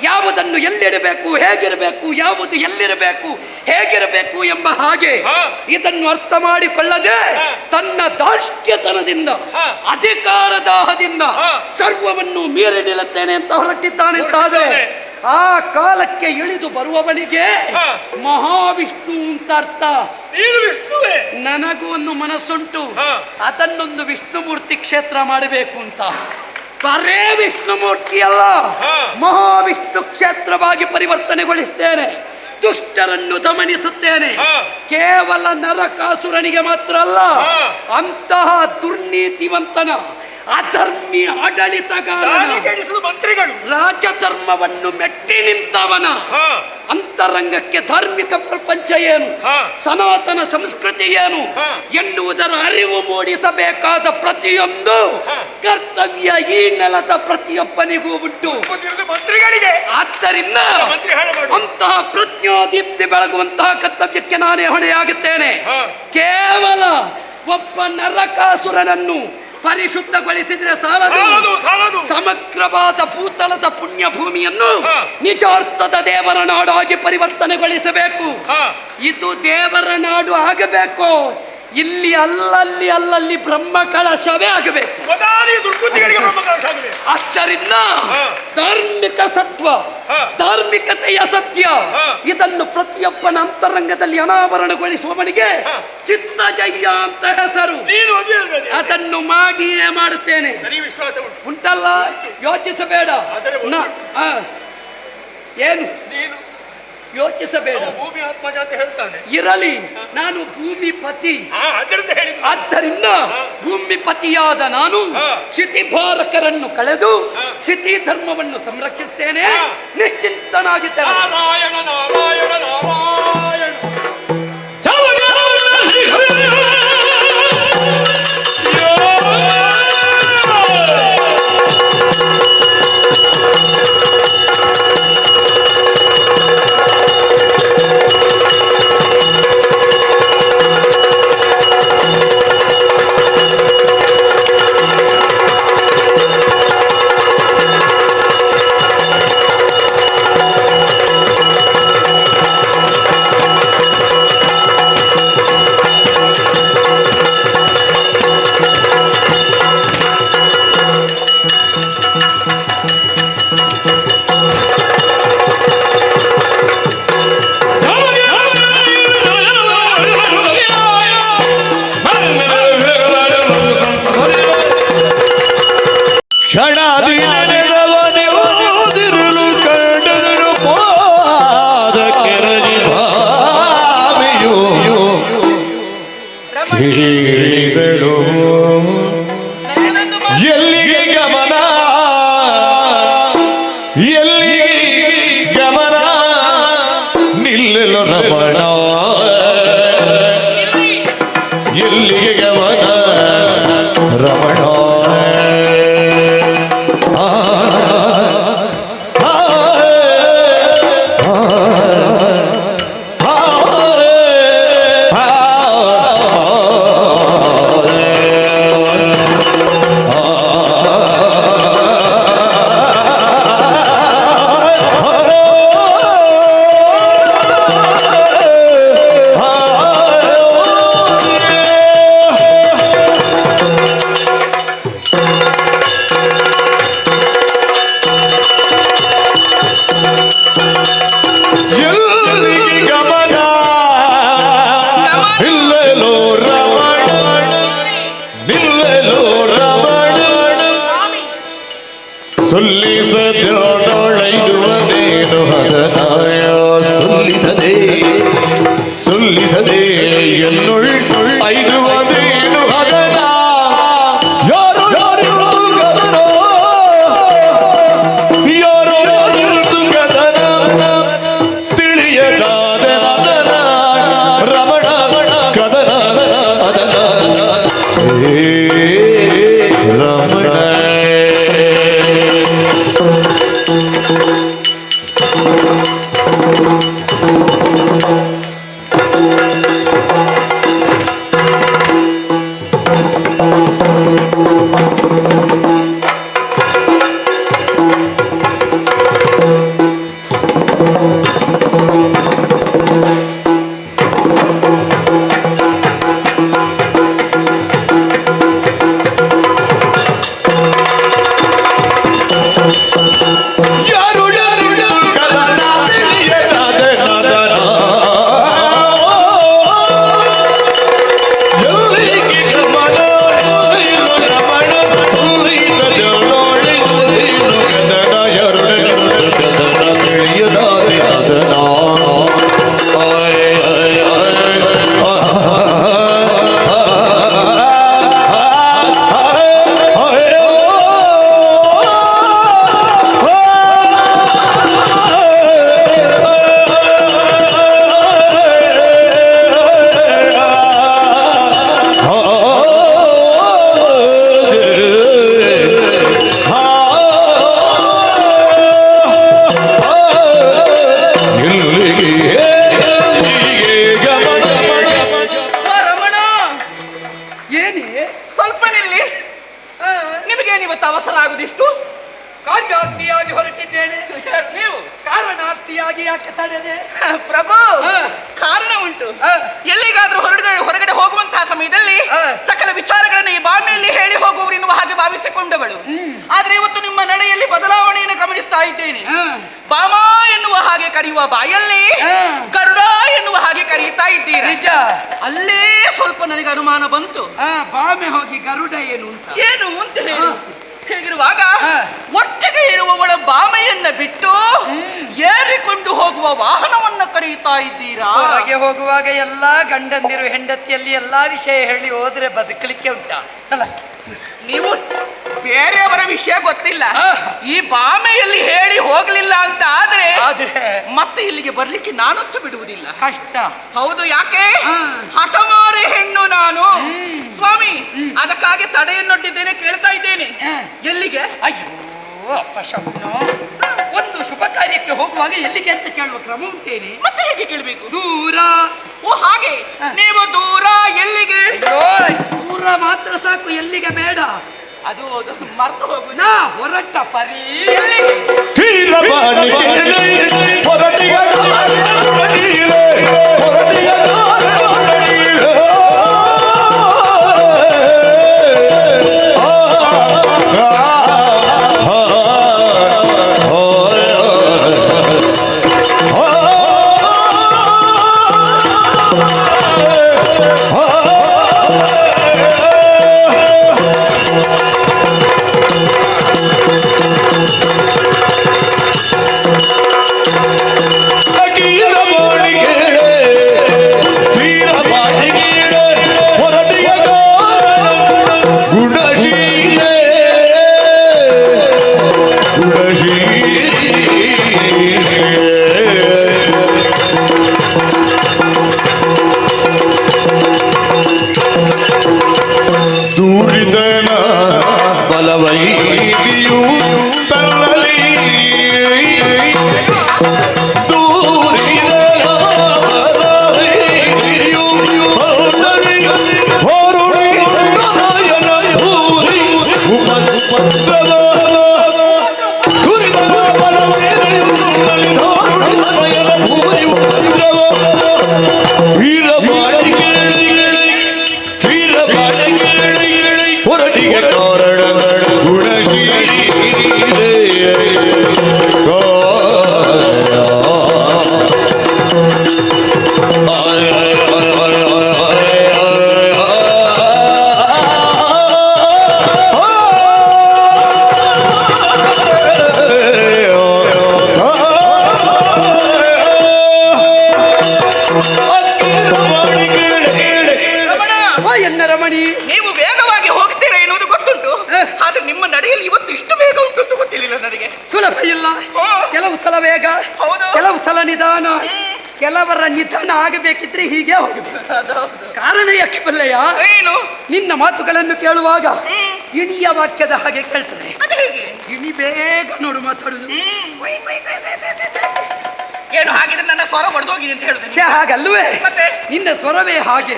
F: ಯಾವುದನ್ನು ಎಲ್ಲಿಡಬೇಕು, ಹೇಗಿರಬೇಕು, ಯಾವುದು ಎಲ್ಲಿರಬೇಕು, ಹೇಗಿರಬೇಕು ಎಂಬ ಹಾಗೆ. ಇದನ್ನು ಅರ್ಥ ಮಾಡಿಕೊಳ್ಳದೆ ತನ್ನ ದಾರ್ಷ್ಟ್ಯತನದಿಂದ ಅಧಿಕಾರದಾಹದಿಂದ ಸರ್ವವನ್ನು ಮೀರಿ ನಿಲ್ಲುತ್ತೇನೆ ಅಂತ ಹೊರಟಿದ್ದಾನೆ ಅಂತಾದ್ರೆ ಆ ಕಾಲಕ್ಕೆ ಇಳಿದು ಬರುವವನಿಗೆ ಮಹಾವಿಷ್ಣು ಅಂತ ಅರ್ಥ.
A: ನೀನು ವಿಷ್ಣುವೇ?
F: ನನಗೂ ಒಂದು ಮನಸ್ಸುಂಟು, ಅದನ್ನೊಂದು ವಿಷ್ಣುಮೂರ್ತಿ ಕ್ಷೇತ್ರ ಮಾಡಬೇಕು ಅಂತ. ಬರೇ ವಿಷ್ಣುಮೂರ್ತಿ ಅಲ್ಲ, ಮಹಾವಿಷ್ಣು ಕ್ಷೇತ್ರವಾಗಿ ಪರಿವರ್ತನೆಗೊಳಿಸ್ತೇನೆ. ದುಷ್ಟರನ್ನು ದಮನಿಸುತ್ತೇನೆ. ಕೇವಲ ನರಕಾಸುರನಿಗೆ ಮಾತ್ರ ಅಲ್ಲ, ಅಂತಹ ದುರ್ನೀತಿವಂತನ ಅಧರ್ಮಿ ಆಡಳಿತಗಾರನ
A: ಮಂತ್ರಿಗಳು
F: ರಾಜಧರ್ಮವನ್ನು ಮೆಟ್ಟಿ ನಿಂತವನ ಅಂತರಂಗಕ್ಕೆ ಧಾರ್ಮಿಕ ಪ್ರಪಂಚ ಏನು, ಸನಾತನ ಸಂಸ್ಕೃತಿ ಏನು ಎನ್ನುವುದರ ಅರಿವು ಮೂಡಿಸಬೇಕಾದ ಪ್ರತಿಯೊಂದು ಕರ್ತವ್ಯ ಈ ನೆಲದ ಪ್ರತಿಯೊಬ್ಬನಿಗೂ ಉಂಟು,
A: ಮಂತ್ರಿಗಳಿಗೆ.
F: ಆದ್ದರಿಂದ ಅಂತಹ ಪ್ರಜ್ಞಾದೀಪ್ತಿ ಬೆಳಗುವಂತಹ ಕರ್ತವ್ಯಕ್ಕೆ ನಾನೇ ಹೊಣೆಯಾಗುತ್ತೇನೆ. ಕೇವಲ ಒಬ್ಬ ನರಕಾಸುರನನ್ನು ಪರಿಶುದ್ಧಗೊಳಿಸಿದ್ರೆ ಸಾಲದು, ಸಮಗ್ರವಾದ ಭೂತಲದ ಪುಣ್ಯ ಭೂಮಿಯನ್ನು ನಿಜಾರ್ಥದ ದೇವರ ನಾಡಾಗಿ ಪರಿವರ್ತನೆಗೊಳಿಸಬೇಕು. ಇದು ದೇವರ ನಾಡು ಆಗಬೇಕು. ಇಲ್ಲಿ ಅಲ್ಲಲ್ಲಿ ಬ್ರಹ್ಮ ಕಳಶವೇ ಆಗಬೇಕು. ಆದ್ದರಿಂದ ಧಾರ್ಮಿಕ ಸತ್ವ, ಧಾರ್ಮಿಕತೆಯ ಸತ್ಯ ಇದನ್ನು ಪ್ರತಿಯೊಬ್ಬನ ಅಂತರಂಗದಲ್ಲಿ ಅನಾವರಣಗೊಳಿಸುವವನಿಗೆ ಚಿತ್ತಜಯ್ಯ ಅಂತ ಹೆಸರು. ಅದನ್ನು ಮಾಡಿಯೇ ಮಾಡುತ್ತೇನೆ. ಉಂಟಲ್ಲ, ಯೋಚಿಸಬೇಡ. ಏನು ಯೋಚಿಸಬೇಡ.
A: ಭೂಮಿ ಆತ್ಮಜ ಅಂತ ಹೇಳ್ತಾನೆ.
F: ಇರಲಿ, ನಾನು ಭೂಮಿಪತಿ. ಆದ್ದರಿಂದ ಭೂಮಿಪತಿಯಾದ ನಾನು ಕ್ಷಿತಿಭಾರಕರನ್ನು ಕಳೆದು ಕ್ಷಿತಿ ಧರ್ಮವನ್ನು ಸಂರಕ್ಷಿಸ್ತೇನೆ. ನಿಶ್ಚಿಂತನಾಗಿದ್ದೇನೆ.
A: ನಾರಾಯಣ ನಾರಾಯಣ ನಾರಾಯಣ.
E: ಕ್ಷಣದಿರಲು ಕಂಡರು ಪಾದ ಕೆರಳಿ ಭಾವಿಯು ಹೇಳಿದಳು ಎಲ್ಲಿಗೆ ಗಮನ, ಎಲ್ಲಿಗೆ ಗಮನ, ನಿಲ್ಲಲು ರಮಣ, ಎಲ್ಲಿಗೆ ಗಮನ ರಮಣ. ಸೊಲ್ಲಿಸದೇನು ಹದನಾಯ ಸೊಲ್ಲಿಸದೆ ಎನ್ನುಳ್ ಐದುವದೇನು ಹದನ ಯಾರು ಗದನೋ ಯಾರು ಗದನ ತಿಳಿಯದಾದ ರಮಣ ಕದನ ಅದನ ರಮಣ.
D: ಇವತ್ತು ಅವಸರ ಆಗುದಿಷ್ಟು?
F: ಕಾರ್ಯಾರ್ಥಿಯಾಗಿ ಹೊರಟಿದ್ದೇನೆ.
D: ನೀವು
F: ಕಾರಣಾರ್ಥಿಯಾಗಿ ಯಾಕೆ ತಡೆದೆ?
D: ಪ್ರಭು,
F: ಹಾ.
D: ಕಾರಣ ಉಂಟು.
F: ಹಾ.
D: ಎಲ್ಲಿಗಾದ್ರೂ ಹೊರಗಡೆ ಹೋಗುವಂತಹ ಸಮಯದಲ್ಲಿ
F: ಹಾ.
D: ಸಕಲ ವಿಚಾರಗಳನ್ನು ಈ ಬಾಮೆಯಲ್ಲಿ ಹೇಳಿ ಹೋಗುವರು ಎನ್ನುವ ಹಾಗೆ ಭಾವಿಸಿಕೊಂಡವಳು. ಆದ್ರೆ ಇವತ್ತು ನಿಮ್ಮ ನಡೆಯಲ್ಲಿ ಬದಲಾವಣೆಯನ್ನು ಗಮನಿಸ್ತಾ ಇದ್ದೇನೆ. ಬಾಮ ಎನ್ನುವ ಹಾಗೆ ಕರೆಯುವ ಬಾಯಲ್ಲಿ
F: ಹಾ.
D: ಗರುಡ ಎನ್ನುವ ಹಾಗೆ ಕರೀತಾ ಇದ್ದೀರಾ.
F: ನಿಜ.
D: ಅಲ್ಲೇ ಸ್ವಲ್ಪ ನನಗೆ ಅನುಮಾನ ಬಂತು.
F: ಬಾಮೆ ಹೋಗಿ ಗರುಡ ಏನು ಅಂತ.
D: ಏನು ಅಂತ ಹೇಳಿ. ಹೀಗಿರುವಾಗ
F: ಹಾ.
D: ಒಟ್ಟಿಗೆ ಇರುವವಳ ಬಾಮೆಯನ್ನ ಬಿಟ್ಟು ಏರಿಕೊಂಡು ಹೋಗುವ ವಾಹನವನ್ನ ಕರೆಯುತ್ತಾ ಇದ್ದೀರಾ.
F: ಹೊರಗೆ ಹೋಗುವಾಗ ಎಲ್ಲಾ ಗಂಡಂದಿರು ಹೆಂಡತಿಯಲ್ಲಿ ಎಲ್ಲಾ ವಿಷಯ ಹೇಳಿ ಹೋದ್ರೆ ಬದುಕಲಿಕ್ಕೆ ಉಂಟಾ ಅಲ್ಲ?
D: ನೀವು ಬೇರೆಯವರ ವಿಷಯ ಗೊತ್ತಿಲ್ಲ,
F: ಹಾ.
D: ಈ ಬಾಮೆಯಲ್ಲಿ ಹೇಳಿ ಹೋಗ್ಲಿಲ್ಲ ಅಂತ ಆದ್ರೆ
F: ಆದ್ರೆ
D: ಮತ್ತೆ ಇಲ್ಲಿಗೆ ಬರ್ಲಿಕ್ಕೆ ನಾನಂತೂ ಬಿಡುವುದಿಲ್ಲ.
F: ಕಷ್ಟ.
D: ಹೌದು, ಯಾಕೆ?
F: ಹಾ.
D: ಹಠಮಾರಿ ಹೆಣ್ಣು ನಾನು ಸ್ವಾಮಿ. ಅದಕ್ಕಾಗಿ ತಡೆಯನ್ನೊಡ್ಡಿದ್ದೇನೆ, ಕೇಳ್ತಾ ಇದ್ದೇನೆ. ಎಲ್ಲಿಗೆ?
F: ಅಯ್ಯೋ ಅಪಶಕುನ. ಒಂದು ಶುಭ ಕಾರ್ಯಕ್ಕೆ ಹೋಗುವಾಗ ಎಲ್ಲಿಗೆ ಅಂತ ಕೇಳುವ ಕ್ರಮ ಉಂಟೇನೆ.
D: ಮತ್ತೆ ಹೇಗೆ ಕೇಳಬೇಕು?
F: ದೂರ.
D: ಓ ಹಾಗೆ. ನೀವು ದೂರ ಎಲ್ಲಿಗೆ?
F: ಅಯ್ಯೋ ದೂರ ಮಾತ್ರ ಸಾಕು, ಎಲ್ಲಿಗೆ ಬೇಡ.
D: ಅದು ಮರ್ತು ಹೋಗುದು.
F: ನಾ ಹೊರಟ ಪರಿ
D: ಎಲ್ಲಿಗೆ?
E: ಕೀರವಾಣಿ ಹೊರಟಿಗ ದೂರಿದನ ಬಲವೈಗಿಯೂ ತನ್ನಲಿ ದೂರಿದನ ಬಲವೈಗಿಯೂ ತನ್ನಲಿ ಹೊರುಳಿ ನಾಯನ ಭೂರಿ ಉಪದ್ರವ ದೂರಿದನ ಬಲವೈಗಿಯೂ ತನ್ನಲಿ ಹೊರುಳಿ ನಾಯನ ಭೂರಿ ಉಪದ್ರವ ವೀರವಾಣಿಗೆ ಹೊರಟಿಗೆ ಕಾರಣ ಗುಣಶೀಲೆ
F: ಎನ್ನ ರಮಣಿ.
D: ನೀವು ವೇಗವಾಗಿ ಹೋಗ್ತೀರಾ ಎನ್ನುವುದು ಗೊತ್ತುಂಟು, ಆದ್ರೆ ನಿಮ್ಮ ನಡೆಯಲ್ಲಿ ಇವತ್ತು ಇಷ್ಟು ಬೇಗ ಉಂಟು ಅಂತ ಗೊತ್ತಿರಲಿಲ್ಲ ನನಗೆ.
F: ಸುಲಭ ಇಲ್ಲ. ಕೆಲವು ಸಲ ವೇಗ,
D: ಹೌದು.
F: ಕೆಲವು ಸಲ ನಿಧಾನ. ಕೆಲವರ ನಿಧಾನ ಆಗಬೇಕಿದ್ರೆ ಹೀಗೆ ಹೋಗಬೇಕು. ಕಾರಣ ಯಾಕೆ ಬಲ್ಲೆಯ?
D: ಏನು?
F: ನಿನ್ನ ಮಾತುಗಳನ್ನು ಕೇಳುವಾಗ ಇಣಿಯ ವಾಕ್ಯದ ಹಾಗೆ ಕೇಳ್ತದೆ.
D: ಅದು ಹೇಗೆ?
F: ಇಣಿ ಬೇಗ ನೋಡು ಮಾತಾಡುದು.
D: ಏನು ಹಾಗಿದ್ರೆ ನನ್ನ ಸ್ವರ ಹೊಡೆದೋಗಿದೆ ಅಂತ ಹೇಳುದು?
F: ಹಾಗಲ್ವೇ?
D: ಮತ್ತೆ
F: ನಿನ್ನ ಸ್ವರವೇ ಹಾಗೆ.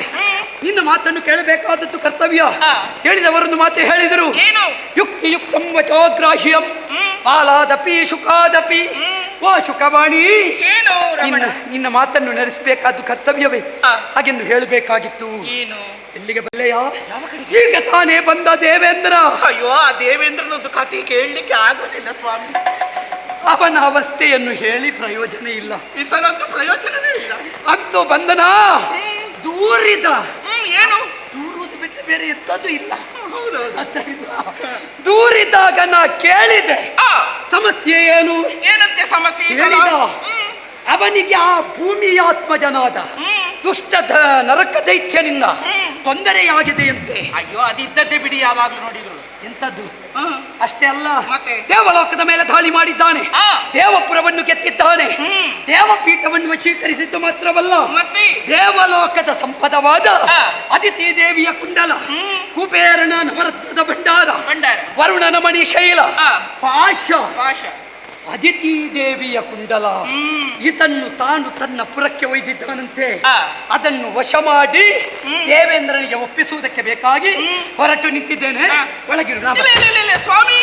F: ನಿನ್ನ ಮಾತನ್ನು ಕೇಳಬೇಕಾದದ್ದು ಕರ್ತವ್ಯ. ಕೇಳಿದವರನ್ನು ಮಾತೆ ಹೇಳಿದರು.
D: ಏನು?
F: ಯುಕ್ತಿಯುಕ್ತಂ ವಚೋಗ್ರಾಹ್ಯಂ ಬಾಲಾದಪಿ ಶುಕಾದಪಿ. ಓ ಶುಕವಾಣಿ,
D: ಏನು ರಮಣ?
F: ನಿನ್ನ ಮಾತನ್ನು ನಡೆಸಬೇಕಾದ್ದು ಕರ್ತವ್ಯವೇ. ಹಾಗೆಂದು ಹೇಳಬೇಕಾಗಿತ್ತು.
D: ಏನು?
F: ಎಲ್ಲಿಗೆ ಬಲ್ಲೆಯ? ಈಗ ತಾನೇ ಬಂದ ದೇವೇಂದ್ರ.
D: ಅಯ್ಯೋ, ಆ ದೇವೇಂದ್ರನೊಂದು ಕಥೆ ಕೇಳಲಿಕ್ಕೆ ಆಗೋದಿಲ್ಲ ಸ್ವಾಮಿ.
F: ಅವನ ಅವಸ್ಥೆಯನ್ನು ಹೇಳಿ ಪ್ರಯೋಜನ ಇಲ್ಲ.
D: ಈ ಸಲ ಅಂತೂ ಪ್ರಯೋಜನವೇ ಇಲ್ಲ.
F: ಅಂತೂ ಬಂದನ ದೂರಿದ.
D: ಏನು?
F: ದೂರುವುದು ಬಿಟ್ಟರೆ ಬೇರೆ ಎಂತದ್ದು ಇಲ್ಲ. ಆದ್ದರಿಂದ ದೂರಿದಾಗ ನಾ ಕೇಳಿದೆ, ಸಮಸ್ಯೆ ಏನು?
D: ಏನಂತೆ ಸಮಸ್ಯೆ?
F: ಹೇಳಿದ ಅವನಿಗೆ ಆ ಭೂಮಿಯ ಆತ್ಮಜನಾದ ದುಷ್ಟ ನರಕ ದೈತ್ಯನಿಂದ ತೊಂದರೆಯಾಗಿದೆಯಂತೆ.
D: ಅಯ್ಯೋ, ಅದಿದ್ದದ್ದೇ ಬಿಡಿ, ಯಾವಾಗ್ಲೂ ನೋಡಿದ್ರು.
F: ಎಂತದ್ದು? ಅಷ್ಟೇ ಅಲ್ಲ,
D: ಮತ್ತೆ
F: ದೇವಲೋಕದ ಮೇಲೆ ದಾಳಿ ಮಾಡಿದ್ದಾನೆ. ದೇವಪುರವನ್ನು ಗೆತ್ತಿದ್ದಾನೆ. ದೇವಪೀಠವನ್ನು ವಶೀಕರಿಸಿದ್ದು ಮಾತ್ರವಲ್ಲ,
D: ಮತ್ತೆ
F: ದೇವಲೋಕದ ಸಂಪದವಾದ ಅದಿತಿ ದೇವಿಯ ಕುಂಡಲ, ಕುಬೇರನ ನವರತ್ನದ ಭಂಡಾರ, ವರುಣನ ಮಣಿ ಶೈಲ, ಪಾಶ, ಅದಿತಿ ದೇವಿಯ ಕುಂಡಲ ಇದನ್ನು ತಾನು ತನ್ನ ಪುರಕ್ಕೆ ಒಯ್ದಿದ್ದಾನಂತೆ. ಅದನ್ನು ವಶ ಮಾಡಿ ದೇವೇಂದ್ರನಿಗೆ ಒಪ್ಪಿಸುವುದಕ್ಕೆ ಬೇಕಾಗಿ ಹೊರಟು ನಿಂತಿದ್ದೇನೆ. ಒಳಗಿರು
D: ಸ್ವಾಮಿ.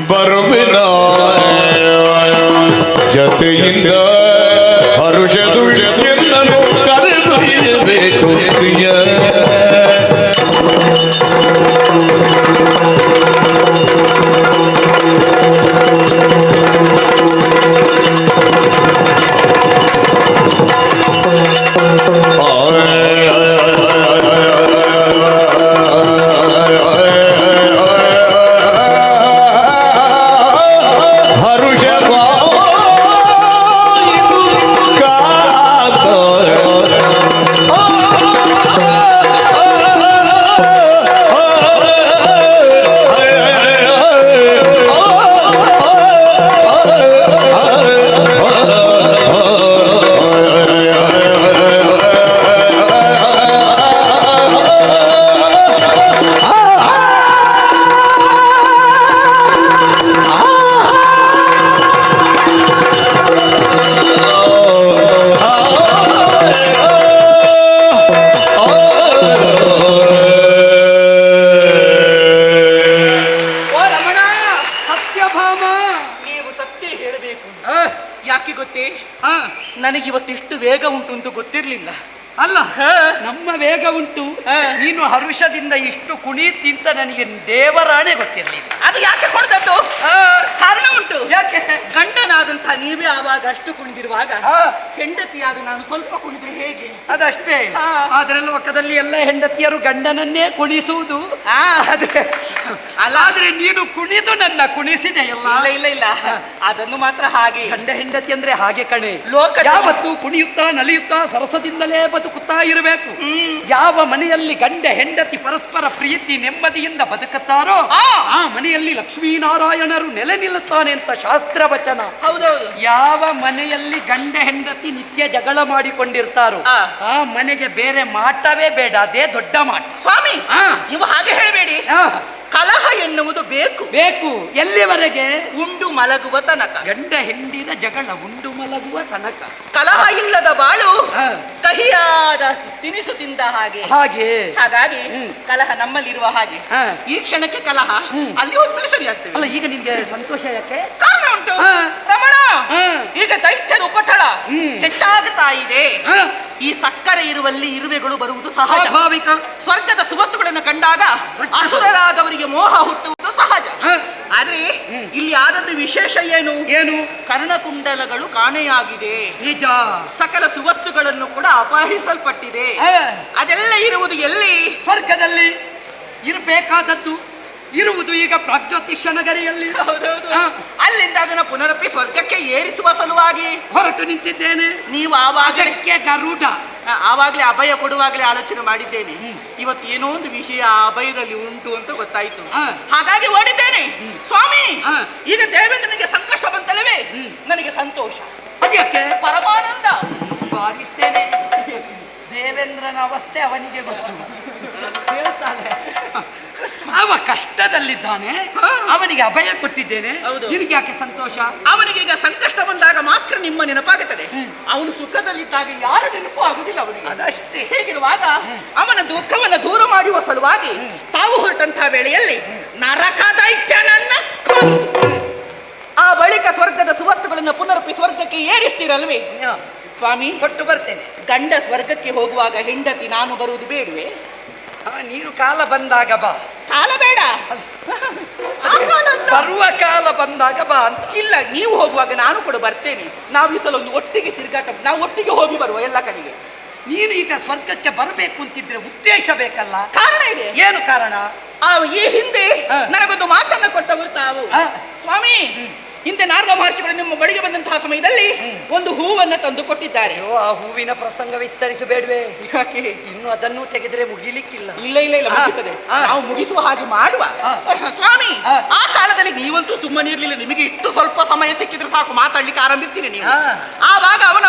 E: ಬರುವಿನ ಜತೆಯಿಂದ ಹರುಷದುಳ್ಳೆನ್ನನು ಕರೆದೊಯ್ಯಬೇಕು ಪ್ರಿಯ
D: ಯಾಕೆ ಗೊತ್ತೇ ನನಗೆ ಇವತ್ತು ಇಷ್ಟು ವೇಗ ಉಂಟು ಅಂತ ಗೊತ್ತಿರಲಿಲ್ಲ.
F: ಅಲ್ಲ ನಮ್ಮ ವೇಗ ಉಂಟು, ನೀನು ಹರುಷದಿಂದ ಇಷ್ಟು ಕುಣಿತಿಂತ ನನಗೆ ದೇವರಾಣೆ ಗೊತ್ತಿರಲಿಲ್ಲ.
D: ಅದು ಯಾಕೆ ಕುಣಿದದ್ದು? ಕಾರಣ ಉಂಟು.
F: ಯಾಕೆ?
D: ಗಂಡನಾದಂಥ ನೀವೇ ಆವಾಗ ಅಷ್ಟು ಕುಣಿದಿರುವಾಗ ಹೆಂಡತಿಯಾದ ನಾನು ಸ್ವಲ್ಪ ಕುಣಿದ್ರೆ ಹೇಗೆ?
F: ಅದಷ್ಟೇ. ಆದ್ರೆ ಲೋಕದಲ್ಲಿ ಎಲ್ಲ ಹೆಂಡತಿಯರು ಗಂಡನನ್ನೇ ಕುಣಿಸುವುದು. ಅಲ್ಲಾದ್ರೆ ನೀನು ಕುಣಿದು ನನ್ನ ಕುಣಿಸಿದೆ ಎಲ್ಲ.
D: ಇಲ್ಲ ಇಲ್ಲ, ಅದನ್ನು ಮಾತ್ರ ಹಾಗೆ.
F: ಗಂಡ ಹೆಂಡತಿ ಅಂದ್ರೆ ಹಾಗೆ ಕಣೆ.
D: ಲೋಕ
F: ಯಾವತ್ತು ಕುಣಿಯುತ್ತಾ ನಲಿಯುತ್ತಾ ಸರಸದಿಂದಲೇ ಬದುಕುತ್ತಾ ಇರಬೇಕು. ಯಾವ ಮನೆಯಲ್ಲಿ ಗಂಡ ಹೆಂಡತಿ ಪರಸ್ಪರ ಪ್ರೀತಿ ನೆಮ್ಮದಿಯಿಂದ ಬದುಕುತ್ತಾರೋ ಆ ಮನೆಯಲ್ಲಿ ಲಕ್ಷ್ಮೀನಾರಾಯಣರು ನೆಲೆ ನಿಲ್ಲುತ್ತಾನೆ ಅಂತ ಶಾಸ್ತ್ರ ವಚನ.
D: ಹೌದೌದು.
F: ಯಾವ ಮನೆಯಲ್ಲಿ ಗಂಡ ಹೆಂಡತಿ ನಿತ್ಯ ಜಗಳ ಮಾಡಿಕೊಂಡಿರ್ತಾರೋ ಆ ಮನೆಗೆ ಬೇರೆ ಮಾಟವೇ ಬೇಡ, ಅದೇ ದೊಡ್ಡ ಮಾಟ.
D: ಸ್ವಾಮಿ, ನೀವು ಹಾಗೆ ಹೇಳಬೇಡಿ. ಕಲಹ ಎನ್ನುವುದು ಬೇಕು
F: ಬೇಕು. ಎಲ್ಲಿವರೆಗೆ?
D: ಉಂಡು ಮಲಗುವ ತನಕ.
F: ಗಂಡ ಹೆಂಡಿನ ಜಗಳ ಉಂಡು ಮಲಗುವ ತನಕ.
D: ಕಲಹ ಇಲ್ಲದ ಬಾಳು ಕಹಿಯಾದ ತಿನಿಸು ತಿಂದ ಹಾಗೆ. ಹಾಗಾಗಿ ಕಲಹ ನಮ್ಮಲ್ಲಿರುವ ಹಾಗೆ ಈ ಕ್ಷಣಕ್ಕೆ ಕಲಹ ಅಲ್ಲಿ ಹೋದ್ಮೇಲೆ ಸರಿ ಆಗ್ತದೆ.
F: ಅಲ್ಲ, ಈಗ ನಿನ್ಗೆ ಸಂತೋಷ ಯಾಕೆ?
D: ಕಾರಣ ಉಂಟು ರಮಣ. ಈಗ ದೈತ್ಯರ ಉಪಟಳ ಹೆಚ್ಚಾಗುತ್ತಾ ಇದೆ. ಈ ಸಕ್ಕರೆ ಇರುವಲ್ಲಿ ಇರುವೆಗಳು ಬರುವುದು ಸ್ವಾಭಾವಿಕ. ಸ್ವರ್ಗದ ಸುವಸ್ತುಗಳನ್ನು ಕಂಡಾಗ ಅಸುರರಾದವರಿಗೆ ಮೋಹ ಹುಟ್ಟುವುದು ಸಹಜ. ಆದ್ರೆ ಇಲ್ಲಿ ಆದದ್ದು ವಿಶೇಷ ಏನು? ಕರ್ಣಕುಂಡಲಗಳು ಕಾಣೆಯಾಗಿದೆ.
F: ನಿಜ.
D: ಸಕಲ ಸುವಸ್ತುಗಳನ್ನು ಕೂಡ ಅಪಹರಿಸಲ್ಪಟ್ಟಿದೆ. ಅದೆಲ್ಲ ಇರುವುದು ಎಲ್ಲಿ?
F: ಸ್ವರ್ಗದಲ್ಲಿ ಇರಬೇಕಾದದ್ದು ಇರುವುದು ಈಗ ಪ್ರಾಗ್ಜ್ಯೋತಿಷ್ಯ ನಗರಿಯಲ್ಲಿ.
D: ಅಲ್ಲಿಂದ ಅದನ್ನು ಪುನರಪಿ ಸ್ವರ್ಗಕ್ಕೆ ಏರಿಸುವ ಸಲುವಾಗಿ ಹೊರಟು ನಿಂತಿದ್ದೇನೆ. ನೀವು ಆವಾಗಲೇ
F: ಗರುಡ
D: ಆವಾಗಲೇ ಅಭಯ ಕೊಡುವಾಗಲೇ ಆಲೋಚನೆ ಮಾಡಿದ್ದೇನೆ. ಇವತ್ತು ಏನೋ ಒಂದು ವಿಷಯ ಆ ಅಭಯದಲ್ಲಿ ಉಂಟು ಅಂತ ಗೊತ್ತಾಯ್ತು. ಹಾಗಾಗಿ ಓಡಿದ್ದೇನೆ. ಸ್ವಾಮಿ, ಈಗ ದೇವೇಂದ್ರನಿಗೆ ಸಂಕಷ್ಟ ಬಂತಲ್ಲವೇ, ನನಗೆ ಸಂತೋಷ.
F: ಅದಕ್ಕೆ
D: ಪರಮಾನಂದ.
F: ಬಾರಿಸ್ತೇನೆ. ದೇವೇಂದ್ರನ ಅವಸ್ಥೆ ಅವನಿಗೆ ಗೊತ್ತು. ಹೇಳ್ತಾನೆ, ಅವ ಕಷ್ಟದಲ್ಲಿದ್ದಾನೆ, ಅವನಿಗೆ ಅಭಯ ಕೊಟ್ಟಿದ್ದೇನೆ. ನಿನಗೆ ಯಾಕೆ ಸಂತೋಷ?
D: ಅವನಿಗೆ ಈಗ ಸಂಕಷ್ಟ ಬಂದಾಗ ಮಾತ್ರ ನಿಮ್ಮ ನೆನಪಾಗುತ್ತದೆ. ಅವನು ಸುಖದಲ್ಲಿದ್ದಾಗ ಯಾರ ನೆನಪು ಆಗುದಿಲ್ಲ ಅವನಿಗೆ.
F: ಅದಷ್ಟೇ.
D: ಹೀಗಿರುವಾಗ ಅವನ ದುಃಖವನ್ನು ದೂರ ಮಾಡುವ ಸಲುವಾಗಿ ತಾವು ಹೊರಟಂತಹ ವೇಳೆಯಲ್ಲಿ ನರಕ ದೈತ್ಯನನ್ನ ಕೊಂದು ಆ ಬಳಿಕ ಸ್ವರ್ಗದ ಸುವಸ್ತುಗಳನ್ನು ಪುನರಪಿ ಸ್ವರ್ಗಕ್ಕೆ ಏರಿಸ್ತೀರಲ್ವೇ? ಸ್ವಾಮಿ,
F: ಕೊಟ್ಟು ಬರ್ತೇನೆ.
D: ಗಂಡ ಸ್ವರ್ಗಕ್ಕೆ ಹೋಗುವಾಗ ಹೆಂಡತಿ ನಾನು ಬರುವುದು ಬೇಡವೇ?
F: ನೀನು ಕಾಲ ಬಂದಾಗ ಬಾ.
D: ಕಾಲ ಬೇಡ,
F: ಬರುವ ಕಾಲ ಬಂದಾಗ ಬಾ ಅಂತ.
D: ಇಲ್ಲ, ನೀವು ಹೋಗುವಾಗ ನಾನು ಕೂಡ ಬರ್ತೇನೆ. ನಾವು ಈ ಸಲ ಒಂದು ಒಟ್ಟಿಗೆ ತಿರುಗಾಟ, ನಾವು ಒಟ್ಟಿಗೆ ಹೋಗಿ ಬರುವ ಎಲ್ಲ ಕಡೆಗೆ.
F: ನೀನು ಈಗ ಸ್ವರ್ಗಕ್ಕೆ ಬರಬೇಕು ಅಂತಿದ್ರೆ ಉದ್ದೇಶ ಬೇಕಲ್ಲ?
D: ಕಾರಣ ಇದೆ.
F: ಏನು ಕಾರಣ?
D: ಈ ಹಿಂದೆ ನನಗೊಂದು ಮಾತನ್ನು ಕೊಟ್ಟವರು ತಾವು. ಸ್ವಾಮಿ, ಹಿಂದೆ ನಾರದ ಮಹರ್ಷಿಗಳು ನಿಮ್ಮ ಬಳಿಗೆ ಬಂದಂತಹ ಸಮಯದಲ್ಲಿ ಒಂದು ಹೂವನ್ನ ತಂದು ಕೊಟ್ಟಿದ್ದಾರೆ.
F: ಆ ಹೂವಿನ ಪ್ರಸಂಗ ವಿಸ್ತರಿಸಬೇಡ್ವೆ?
D: ಯಾಕೆ?
F: ಇನ್ನು ಅದನ್ನು ತೆಗೆದ್ರೆ ಮುಗಿಲಿಕ್ಕಿಲ್ಲ.
D: ಇಲ್ಲ ಇಲ್ಲ ಇಲ್ಲ, ಮುಗಿತದೆ. ನಾವು ಮುಗಿಸುವ ಹಾಗೆ ಮಾಡುವ. ಸ್ವಾಮಿ, ಆ ಕಾಲದಲ್ಲಿ ನೀವಂತೂ ಸುಮ್ಮನೆ ಇರ್ಲಿಲ್ಲ. ನಿಮಗೆ ಇಷ್ಟು ಸ್ವಲ್ಪ ಸಮಯ ಸಿಕ್ಕಿದ್ರೆ ಸಾಕು, ಮಾತಾಡ್ಲಿಕ್ಕೆ ಆರಂಭಿಸ್ತೀನಿ ನೀವು. ಆವಾಗ ಅವನ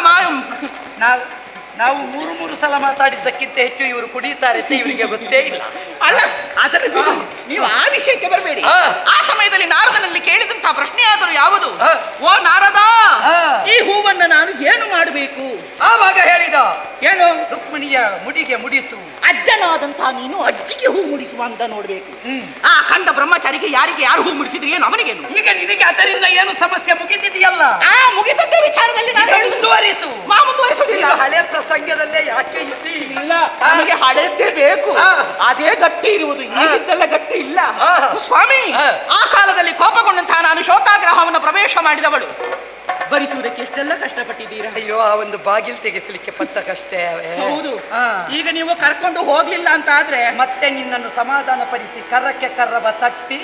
D: ನಾವು
F: ಮೂರು ಸಲ ಮಾತಾಡಿದ್ದಕ್ಕಿಂತ ಹೆಚ್ಚು ಇವರು ಕುಡಿಯುತ್ತಾರೆ ಅಂತ ಇವರಿಗೆ ಗೊತ್ತೇ ಇಲ್ಲ.
D: ಅಲ್ಲ, ಅದನ್ನು ಬಿಡು, ನೀವು ಆ ವಿಷಯಕ್ಕೆ ಬರಬೇಡಿ. ಆ ಸಮಯದಲ್ಲಿ ನಾರದನಲ್ಲಿ ಕೇಳಿದಂತಹ ಪ್ರಶ್ನೆ ಆದರೂ ಯಾವುದು? ಓ ನಾರದ, ಈ ಹೂವನ್ನು ನಾನು ಏನು ಮಾಡಬೇಕು?
F: ಆವಾಗ ಹೇಳಿದ,
D: ಏನು?
F: ರುಕ್ಮಿಣಿಯ ಮುಡಿಗೆ ಮುಡಿಸು.
D: ಅಜ್ಜನಾದಂತಹ ನೀನು ಅಜ್ಜಿಗೆ ಹೂ ಮುಡಿಸುವ ಅಂತ ನೋಡ್ಬೇಕು. ಆ ಕಂಡ ಬ್ರಹ್ಮಚಾರಿಗೆ ಯಾರು ಹೂ ಮುಡಿಸಿದ್ರಿ ಏನು ಅವನಿಗೇನು?
F: ಈಗ ನಿನಗೆ ಅದರಿಂದ ಏನು ಸಮಸ್ಯೆ ಮುಗಿದಿದೆಯಲ್ಲ?
D: ಮುಗಿದದ್ದೇ ವಿಚಾರದಲ್ಲಿ ನಾನು
F: ಮುಂದುವರಿಸು.
D: ಮುಂದುವರಿಸುವುದಿಲ್ಲ.
F: ಹಳೆ ಪ್ರಸಂಗದಲ್ಲೇ ಯಾಕೆ ಇದ್ದಿ?
D: ಇಲ್ಲ, ನನಗೆ ಹಳೆಯದ್ದೇ ಬೇಕು. ಅದೇ ಗಟ್ಟಿ ಇರುವುದು, ಈಗಿದ್ದೆಲ್ಲ ಗಟ್ಟಿ ಇಲ್ಲ. ಸ್ವಾಮಿ, ಆ ಕಾಲದಲ್ಲಿ ಕೋಪಗೊಂಡಂತಹ ನಾನು ಶೋಕಾಗ್ರಹವನ್ನು ಪ್ರವೇಶ ಮಾಡಿದವಳು. ಭರಿಸುವುದಕ್ಕೆ ಎಷ್ಟೆಲ್ಲ ಕಷ್ಟಪಟ್ಟಿದ್ದೀರಾ?
F: ಅಯ್ಯೋ, ಆ ಒಂದು ಬಾಗಿಲು ತೆಗೆಸಲಿಕ್ಕೆ ಪಟ್ಟ ಕಷ್ಟ.
D: ಹೌದು. ಈಗ ನೀವು ಕರ್ಕೊಂಡು ಹೋಗ್ಲಿಲ್ಲ ಅಂತ ಆದ್ರೆ
F: ಮತ್ತೆ ನಿನ್ನನ್ನು ಸಮಾಧಾನ ಪಡಿಸಿ ಕರ್ರಕ್ಕೆ ಕರ್ರವ ತಟ್ಟಿ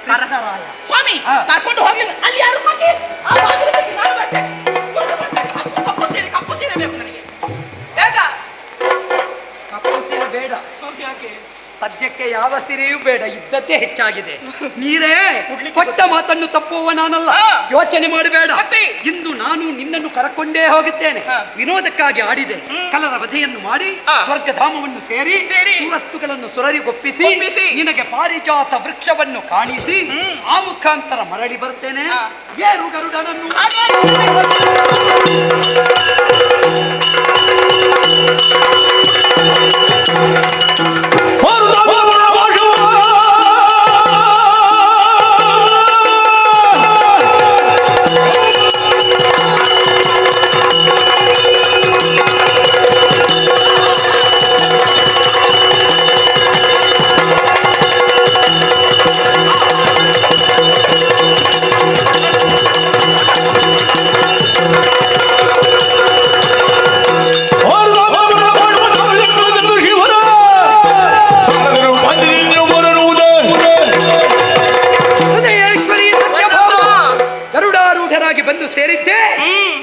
F: ಕರ್ಣರಾಯ.
D: ಸ್ವಾಮಿ, ಕರ್ಕೊಂಡು ಹೋಗ್ಲಿಲ್ಲ. ಅಲ್ಲಿ ಯಾರು ಸಾಕಿ? ಆ ಬಾಗಿಲು ತೆಗೆಸಿ ನಾನು ಬರ್ತೇನೆ. ಕಪ್ಪು ಸೀರೆ ಬೇಕು ನನಗೆ. ಬೇಗ.
F: ಕಪ್ಪು ಸೀರೆ ಬೇಡ.
D: ಯಾಕೆ?
F: ಸದ್ಯಕ್ಕೆ ಯಾವ ಸೀರೆಯೂ ಬೇಡ, ಇದ್ದದ್ದೇ ಹೆಚ್ಚಾಗಿದೆ. ನೀರೇ ಕೊಟ್ಟ ಮಾತನ್ನು ತಪ್ಪುವ ನಾನಲ್ಲ, ಯೋಚನೆ ಮಾಡಬೇಡ. ಇಂದು ನಾನು ನಿನ್ನನ್ನು ಕರಕೊಂಡೇ ಹೋಗುತ್ತೇನೆ. ವಿನೋದಕ್ಕಾಗಿ ಆಡಿದೆ, ಕಲರ ವಧೆಯನ್ನು ಮಾಡಿ ಸ್ವರ್ಗಧಾಮವನ್ನು ಸೇರಿ ಸುವಸ್ತುಗಳನ್ನು ಸುರರಿಗೊಪ್ಪಿಸಿ ನಿನಗೆ ಪಾರಿಜಾತ ವೃಕ್ಷವನ್ನು ಕಾಣಿಸಿ ಆ ಮುಖಾಂತರ ಮರಳಿ ಬರ್ತೇನೆ. ಏರು ಗರುಡನನ್ನು.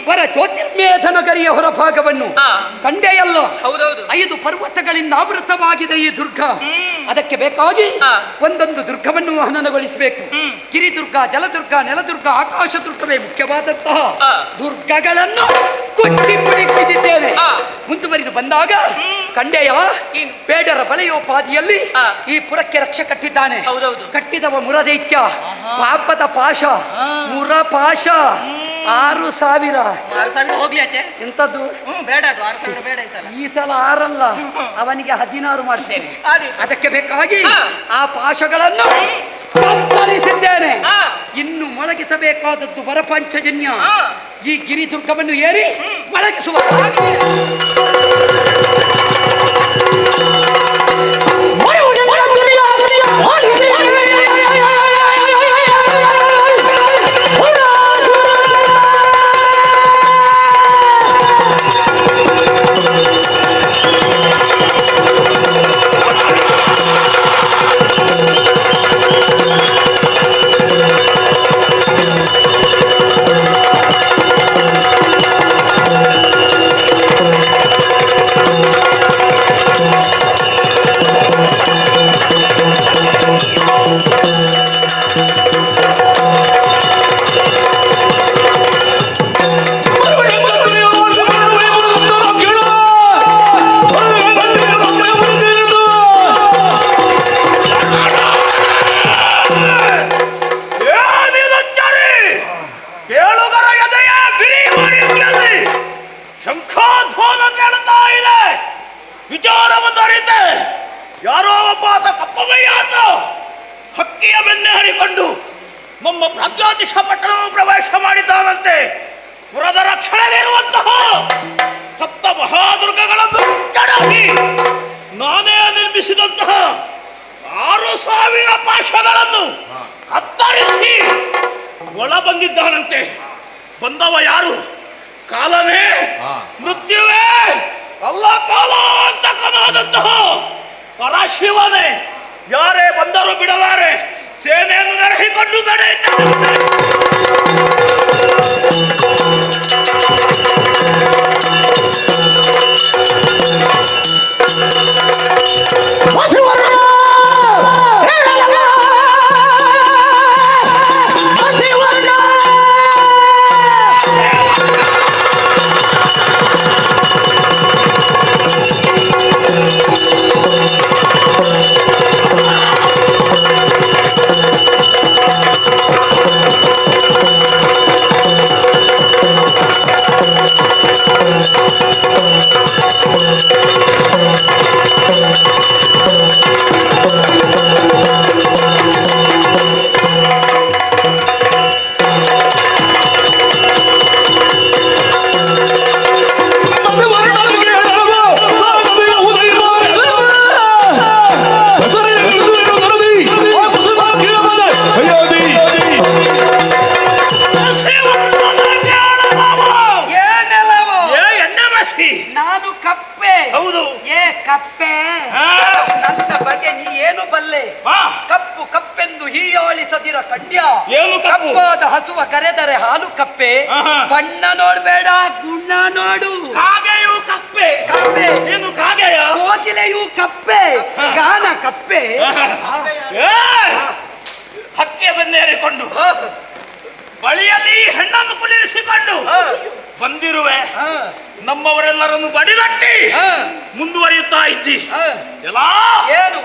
F: ವರ ಜ್ಯೋತಿರ್ಮೇಧ ನಗರಿಯ ಹೊರಭಾಗವನ್ನು ಕಂಡೆಯಲ್ಲ.
D: ಹೌದೌದು.
F: 5 ಪರ್ವತಗಳಿಂದ ಆವೃತವಾಗಿದೆ ಈ ದುರ್ಗ. ಅದಕ್ಕೆ ಬೇಕಾಗಿ ಒಂದೊಂದು ದುರ್ಗವನ್ನು ಹನನಗೊಳಿಸಬೇಕು. ಗಿರಿದುರ್ಗ, ಜಲದುರ್ಗ, ನೆಲದುರ್ಗ, ಆಕಾಶ ದುರ್ಗವೇ ಮುಖ್ಯವಾದಂತಹ ದುರ್ಗಗಳನ್ನು ಕುಟ್ಟಿ ಪುಡಿ ಕೊಯ್ದಿದ್ದೇನೆ. ಮುಂದುವರಿದು ಬಂದಾಗ ಕಂಡೆಯ ಬೇಡರ ಬಲೆಯೋಪಾದಿಯಲ್ಲಿ ಈ ಪುರಕ್ಕೆ ರಕ್ಷೆ ಕಟ್ಟಿದ್ದಾನೆ. ಕಟ್ಟಿದವ ಮುರದೈತ್ಯ, ಪಾಪದ ಪಾಶ, ಮುರಪಾಶ 6,000.
D: ಹೋಗ್ಲಿ ಆಚೆ.
F: ಎಂತದ್ದು
D: ಬೇಡ, ಅದು 6,000 ಬೇಡ.
F: ಈ ಸಲ 6 ಅಲ್ಲ, ಅವನಿಗೆ 16 ಮಾಡ್ತೇನೆ. ಅದಕ್ಕೆ ಬೇಕಾಗಿ ಆ ಪಾಶಗಳನ್ನು ಕತ್ತರಿಸಿದ್ದೇನೆ. ಇನ್ನು ಮೊಳಗಿಸಬೇಕಾದದ್ದು ವರಪಂಚಜನ್ಯ. ಈ ಗಿರಿದುರ್ಗವನ್ನು ಏರಿ ಮೊಳಗಿಸುವ
B: ವಿಚಾರವನ್ನು ಅರಿತೆ ಯಾರೋ ಒಬ್ಬ ಆತ ಕಪ್ಪಮಯ್ಯಾತ ಹಕ್ಕಿಯ ಬೆನ್ನೆ ಹರಿಕೊಂಡು ನಮ್ಮ ಪ್ರಾಗ್ಯಾತಿಶ ಪಟ್ಟಣವನ್ನು ಪ್ರವೇಶ ಮಾಡಿದ್ದಾನಂತೆ. ಪುರದ ರಕ್ಷಣೆಗಿರುವಂತಹ 7 ಮಹಾದುರ್ಗಗಳನ್ನು ಕೆಡವಿ ನಾನೇ ನಿರ್ಮಿಸಿದಂತಹ 6,000 ಪಾಶಗಳನ್ನು ಕತ್ತರಿಸಿ ಒಳ ಬಂದಿದ್ದಾನಂತೆ. ಬಂದವ ಯಾರು? ಕಾಲನೇ, ಮೃತ್ಯುವೇ, ಅಲ್ಲ ಕಾಲ ಅಂತ ಕನಾದಂತಹ ಪರಶಿವನೇ. ಯಾರೇ ಬಂದರೂ ಬಿಡಲಾರೆ, ಸೇನೆಯನ್ನು ನೆರಹಿಕೊಂಡು ನಡೆಯುತ್ತಾರೆ.
F: ನಾನು ಕಪ್ಪೆ. ಹೌದು. ಕಪ್ಪೆ, ನನ್ನ ಬಗ್ಗೆ ನೀ ಏನು ಬಲ್ಲೆ? ಕಪ್ಪು ಕಪ್ಪೆಂದು ಹೀಯಾಳಿಸದಿರ ಕಂಡ್ಯ. ಕಪ್ಪಾದ ಹಸುವ ಕರೆದರೆ ಹಾಲು ಕಪ್ಪೆ. ಬಣ್ಣ ನೋಡ್ಬೇಡ, ಗುಣ ನೋಡು.
B: ಕಾಗೆಯು ಕಪ್ಪೆ.
F: ಕಪ್ಪೆ
B: ನೀನು ಕಾಗೆಯ?
F: ಕೋಗಿಲೆಯು ಕಪ್ಪೆ, ಗಾನ ಕಪ್ಪೆ.
B: ಹಕ್ಕಿಯ ಬೆನ್ನೇರಿಕೊಂಡು ಬಳಿಯಲ್ಲಿ ಹೆಣ್ಣನ್ನು ಕುಳ್ಳಿರಿಸಿಕೊಂಡು ಬಂದಿರುವೆ. ನಮ್ಮವರೆಲ್ಲರನ್ನು ಬಡಿದಟ್ಟಿ ಮುಂದುವರಿಯುತ್ತಾ ಇದ್ದಿ. ಎಲ್ಲ
F: ಏನು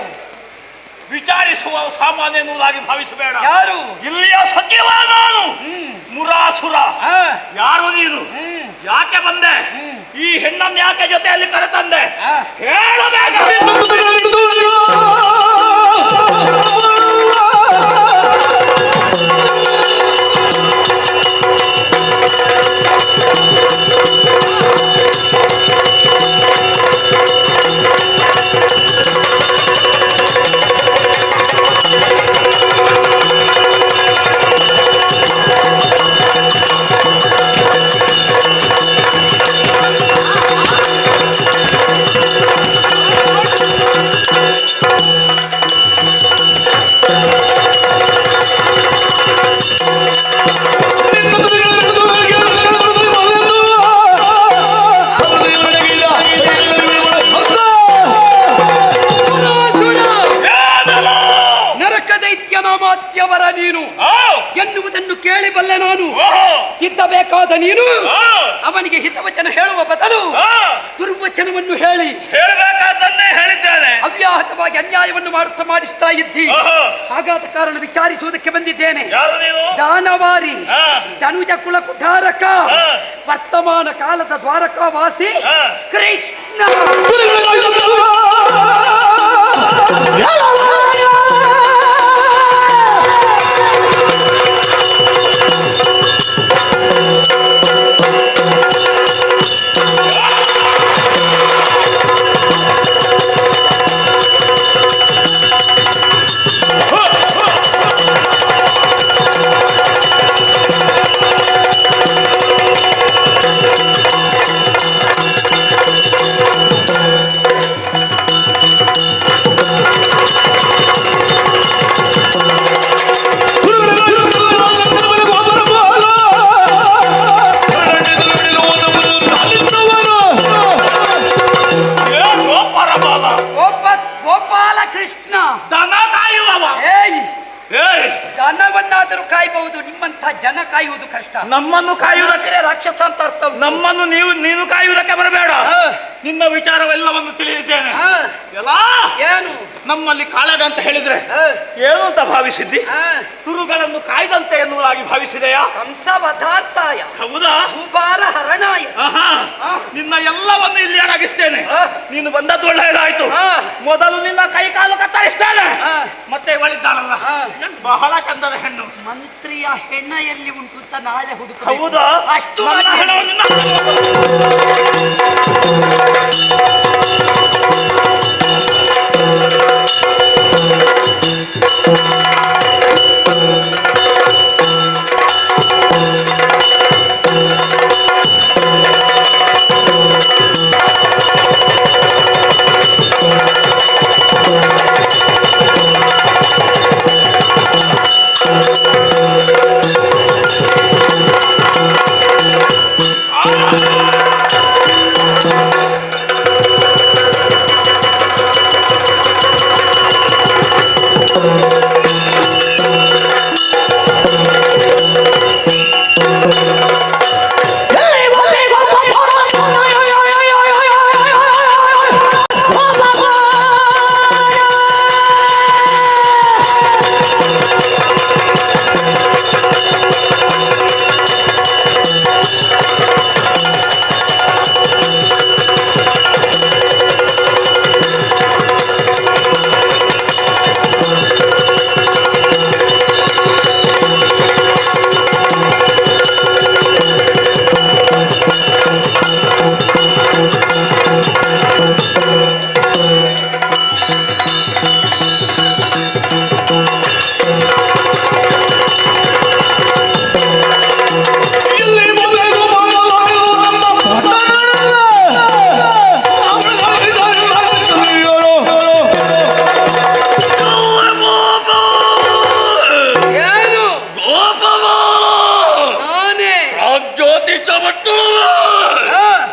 B: ವಿಚಾರಿಸುವ ಸಾಮಾನ್ಯ ಎನ್ನುವುದಾಗಿ ಭಾವಿಸಬೇಡ.
F: ಯಾರು?
B: ಇಲ್ಲಿಯ ಸಚಿವ ನಾನು, ಮುರಾಸುರ. ಯಾರು ನೀನು? ಯಾಕೆ ಬಂದೆ? ಈ ಹೆಣ್ಣನ್ನು ಯಾಕೆ ಜೊತೆಯಲ್ಲಿ ಕರೆತಂದೆ? ಹೇಳಬೇಕು.
F: ನೀನು
B: ಹಾ.
F: ಅವನಿಗೆ ಹಿತವಚನ ಹೇಳುವ ಬದಲು ದುರ್ವಚನವನ್ನು ಹೇಳಿ
B: ಹೇಳಬೇಕಾದನ್ನೇ ಹೇಳಿದ್ದೇನೆ.
F: ಅವ್ಯಾಹತವಾಗಿ ಅನ್ಯಾಯವನ್ನು ಮಾಡಿಸ್ತಾ ಇದ್ದಿ.
B: ಓಹೋ.
F: ಹಾಗಾದ ಕಾರಣ ವಿಚಾರಿಸುವುದಕ್ಕೆ ಬಂದಿದ್ದೇನೆ.
B: ಯಾರು ನೀನು?
F: ದಾನವಾರಿ,
B: ಹಾ.
F: ಧನುಜ ಕುಲ ಕುಠಾರಕ,
B: ಹಾ.
F: ವರ್ತಮಾನ ಕಾಲದ ದ್ವಾರಕಾವಾಸಿ
B: ಹಾ.
F: ಕೃಷ್ಣ. ಗೋಪಾಲ ಕೃಷ್ಣ
B: ದನ ಕಾಯುವವ.
F: ದನವನ್ನಾದರೂ ಕಾಯಬಹುದು, ನಿಮ್ಮಂತ ಜನ ಕಾಯುವುದು ಕಷ್ಟ.
B: ನಮ್ಮನ್ನು ಕಾಯುವುದಕ್ಕೆ
F: ರಾಕ್ಷಸ ಅಂತ ಅರ್ಥ.
B: ನಮ್ಮನ್ನು ನೀನು ಕಾಯುವುದಕ್ಕೆ ಬರಬೇಡ. ನಿನ್ನ ವಿಚಾರವೆಲ್ಲವನ್ನು ತಿಳಿದಿದ್ದೇನೆ. ಎಲ್ಲ
F: ಏನು
B: ನಮ್ಮಲ್ಲಿ ಕಾಳಗ ಅಂತ ಹೇಳಿದ್ರೆ ಏನು ಅಂತ ಭಾವಿಸಿದ್ದಿ? ತುರುಗಳನ್ನು ಕಾಯ್ದಂತೆ ಎನ್ನುವುದಾಗಿ ಭಾವಿಸಿದೆಯಾ?
F: ಕಂಸ ವಧಾರ್ಥಾಯ.
B: ಹೌದಾ?
F: ಭೂಭಾರ ಹರಣಾಯ.
B: ನಿನ್ನ ಎಲ್ಲವನ್ನು ಇಲ್ಲಿ ಅಡಗಿಸ್ತೇನೆ. ನೀನು ಬಂದದ್ದು ಒಳ್ಳೆಯದಾಯ್ತು. ಮೊದಲು ನಿನ್ನ ಕೈ ಕಾಲು ಕತ್ತರಿಸ್ತೇನೆ. ಮತ್ತೆ ಇವಳಿದ್ದಾಳಲ್ಲ, ಬಹಳ ಚಂದದ ಹೆಣ್ಣು.
F: ಮಂತ್ರಿಯ ಹೆಣ್ಣ ಎಲ್ಲಿ ಉಂಟು ಅಂತ ನಾಳೆ ಹುಡುಕ.
B: ಹೌದಾ?
F: ಅಷ್ಟು
B: ನನ್ನ ಹೆಣವನ್ನು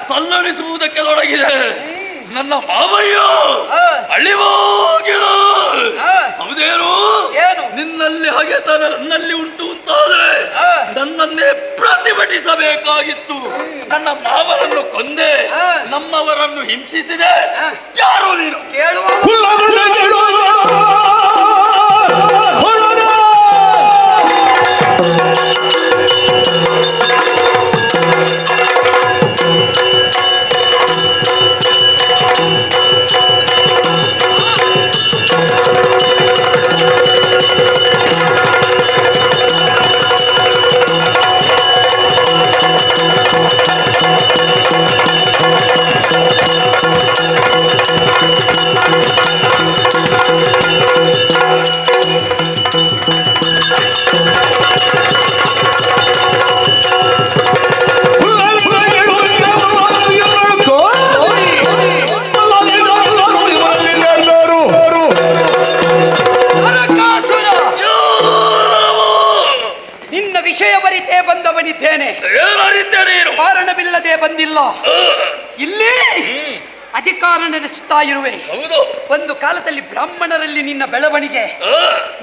B: ತಲ್ಲಣಿಸುವುದಕ್ಕೆ ತೊಡಗಿದೆ. ನನ್ನ ಮಾವಯ್ಯ ಅಳಿವಾಗಿದೆ. ಹೌದೇನು? ನಿನ್ನಲ್ಲಿ ಹಗೆತನ ನನ್ನಲ್ಲಿ ಉಂಟು ಅಂತಾದ್ರೆ ನನ್ನನ್ನೇ ಪ್ರತಿಭಟಿಸಬೇಕಾಗಿತ್ತು. ನನ್ನ ಮಾವನನ್ನು ಕೊಂದೆ, ನಮ್ಮವರನ್ನು ಹಿಂಸಿಸಿದೆ. ಯಾರು ನೀನು?
F: ಬಂದವನಿದ್ದೇನೆ. ಕಾರಣವಿಲ್ಲದೆ ಬಂದಿಲ್ಲ. ಇಲ್ಲಿ ಅಧಿಕಾರ ನಡೆಸುತ್ತಾ ಇರುವೆ.
B: ಹೌದು.
F: ಒಂದು ಕಾಲದಲ್ಲಿ ಬ್ರಾಹ್ಮಣರಲ್ಲಿ ನಿನ್ನ ಬೆಳವಣಿಗೆ,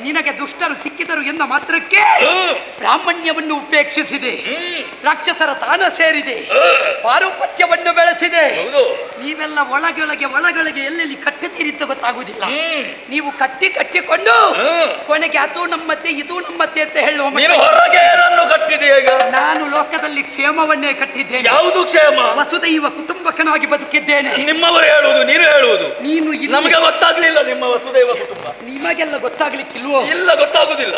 F: ನಿನಗೆ ದುಷ್ಟರು ಸಿಕ್ಕಿದರು ಎಂದ ಮಾತ್ರಕ್ಕೆ ಬ್ರಾಹ್ಮಣ್ಯವನ್ನು ಉಪೇಕ್ಷಿಸಿದೆ, ರಾಕ್ಷಸರ ತಾಣ ಸೇರಿದೆ, ಪಾರುಪತ್ಯವನ್ನು ಬೆಳೆಸಿದೆ. ನೀವೆಲ್ಲ ಒಳಗೊಳಗೆ ಎಲ್ಲೆಲ್ಲಿ ಕಟ್ಟುತ್ತೀರಿ ಅಂತ ಗೊತ್ತಾಗುವುದಿಲ್ಲ. ನೀವು ಕಟ್ಟಿಕೊಂಡು ಕೊನೆಗೆ ಅದು ನಮ್ಮತ್ತೆ ಇದು ನಮ್ಮತ್ತೆ ಅಂತ ಹೇಳುವ ನಾನು ಲೋಕದಲ್ಲಿ ಕ್ಷೇಮವನ್ನೇ ಕಟ್ಟಿದ್ದೇನೆ.
B: ಯಾವುದು ಕ್ಷೇಮ?
F: ವಸುದೈವ ಕುಟುಂಬಕನಾಗಿ ಬದುಕಿದ್ದೇನೆ.
B: ನಿಮ್ಮವರು ಹೇಳುವುದು, ನೀನು ಹೇಳುವುದು.
F: ನೀನು
B: ನಮಗೆ ಗೊತ್ತಾಗ್ಲಿಲ್ಲ ನಿಮ್ಮ ವಸುದೈವ ಕುಟುಂಬ.
F: ನಿಮಗೆಲ್ಲ ಗೊತ್ತಾಗ್ಲಿಕ್ಕಿಲ್ವೋ?
B: ಇಲ್ಲ, ಗೊತ್ತಾಗುದಿಲ್ಲ.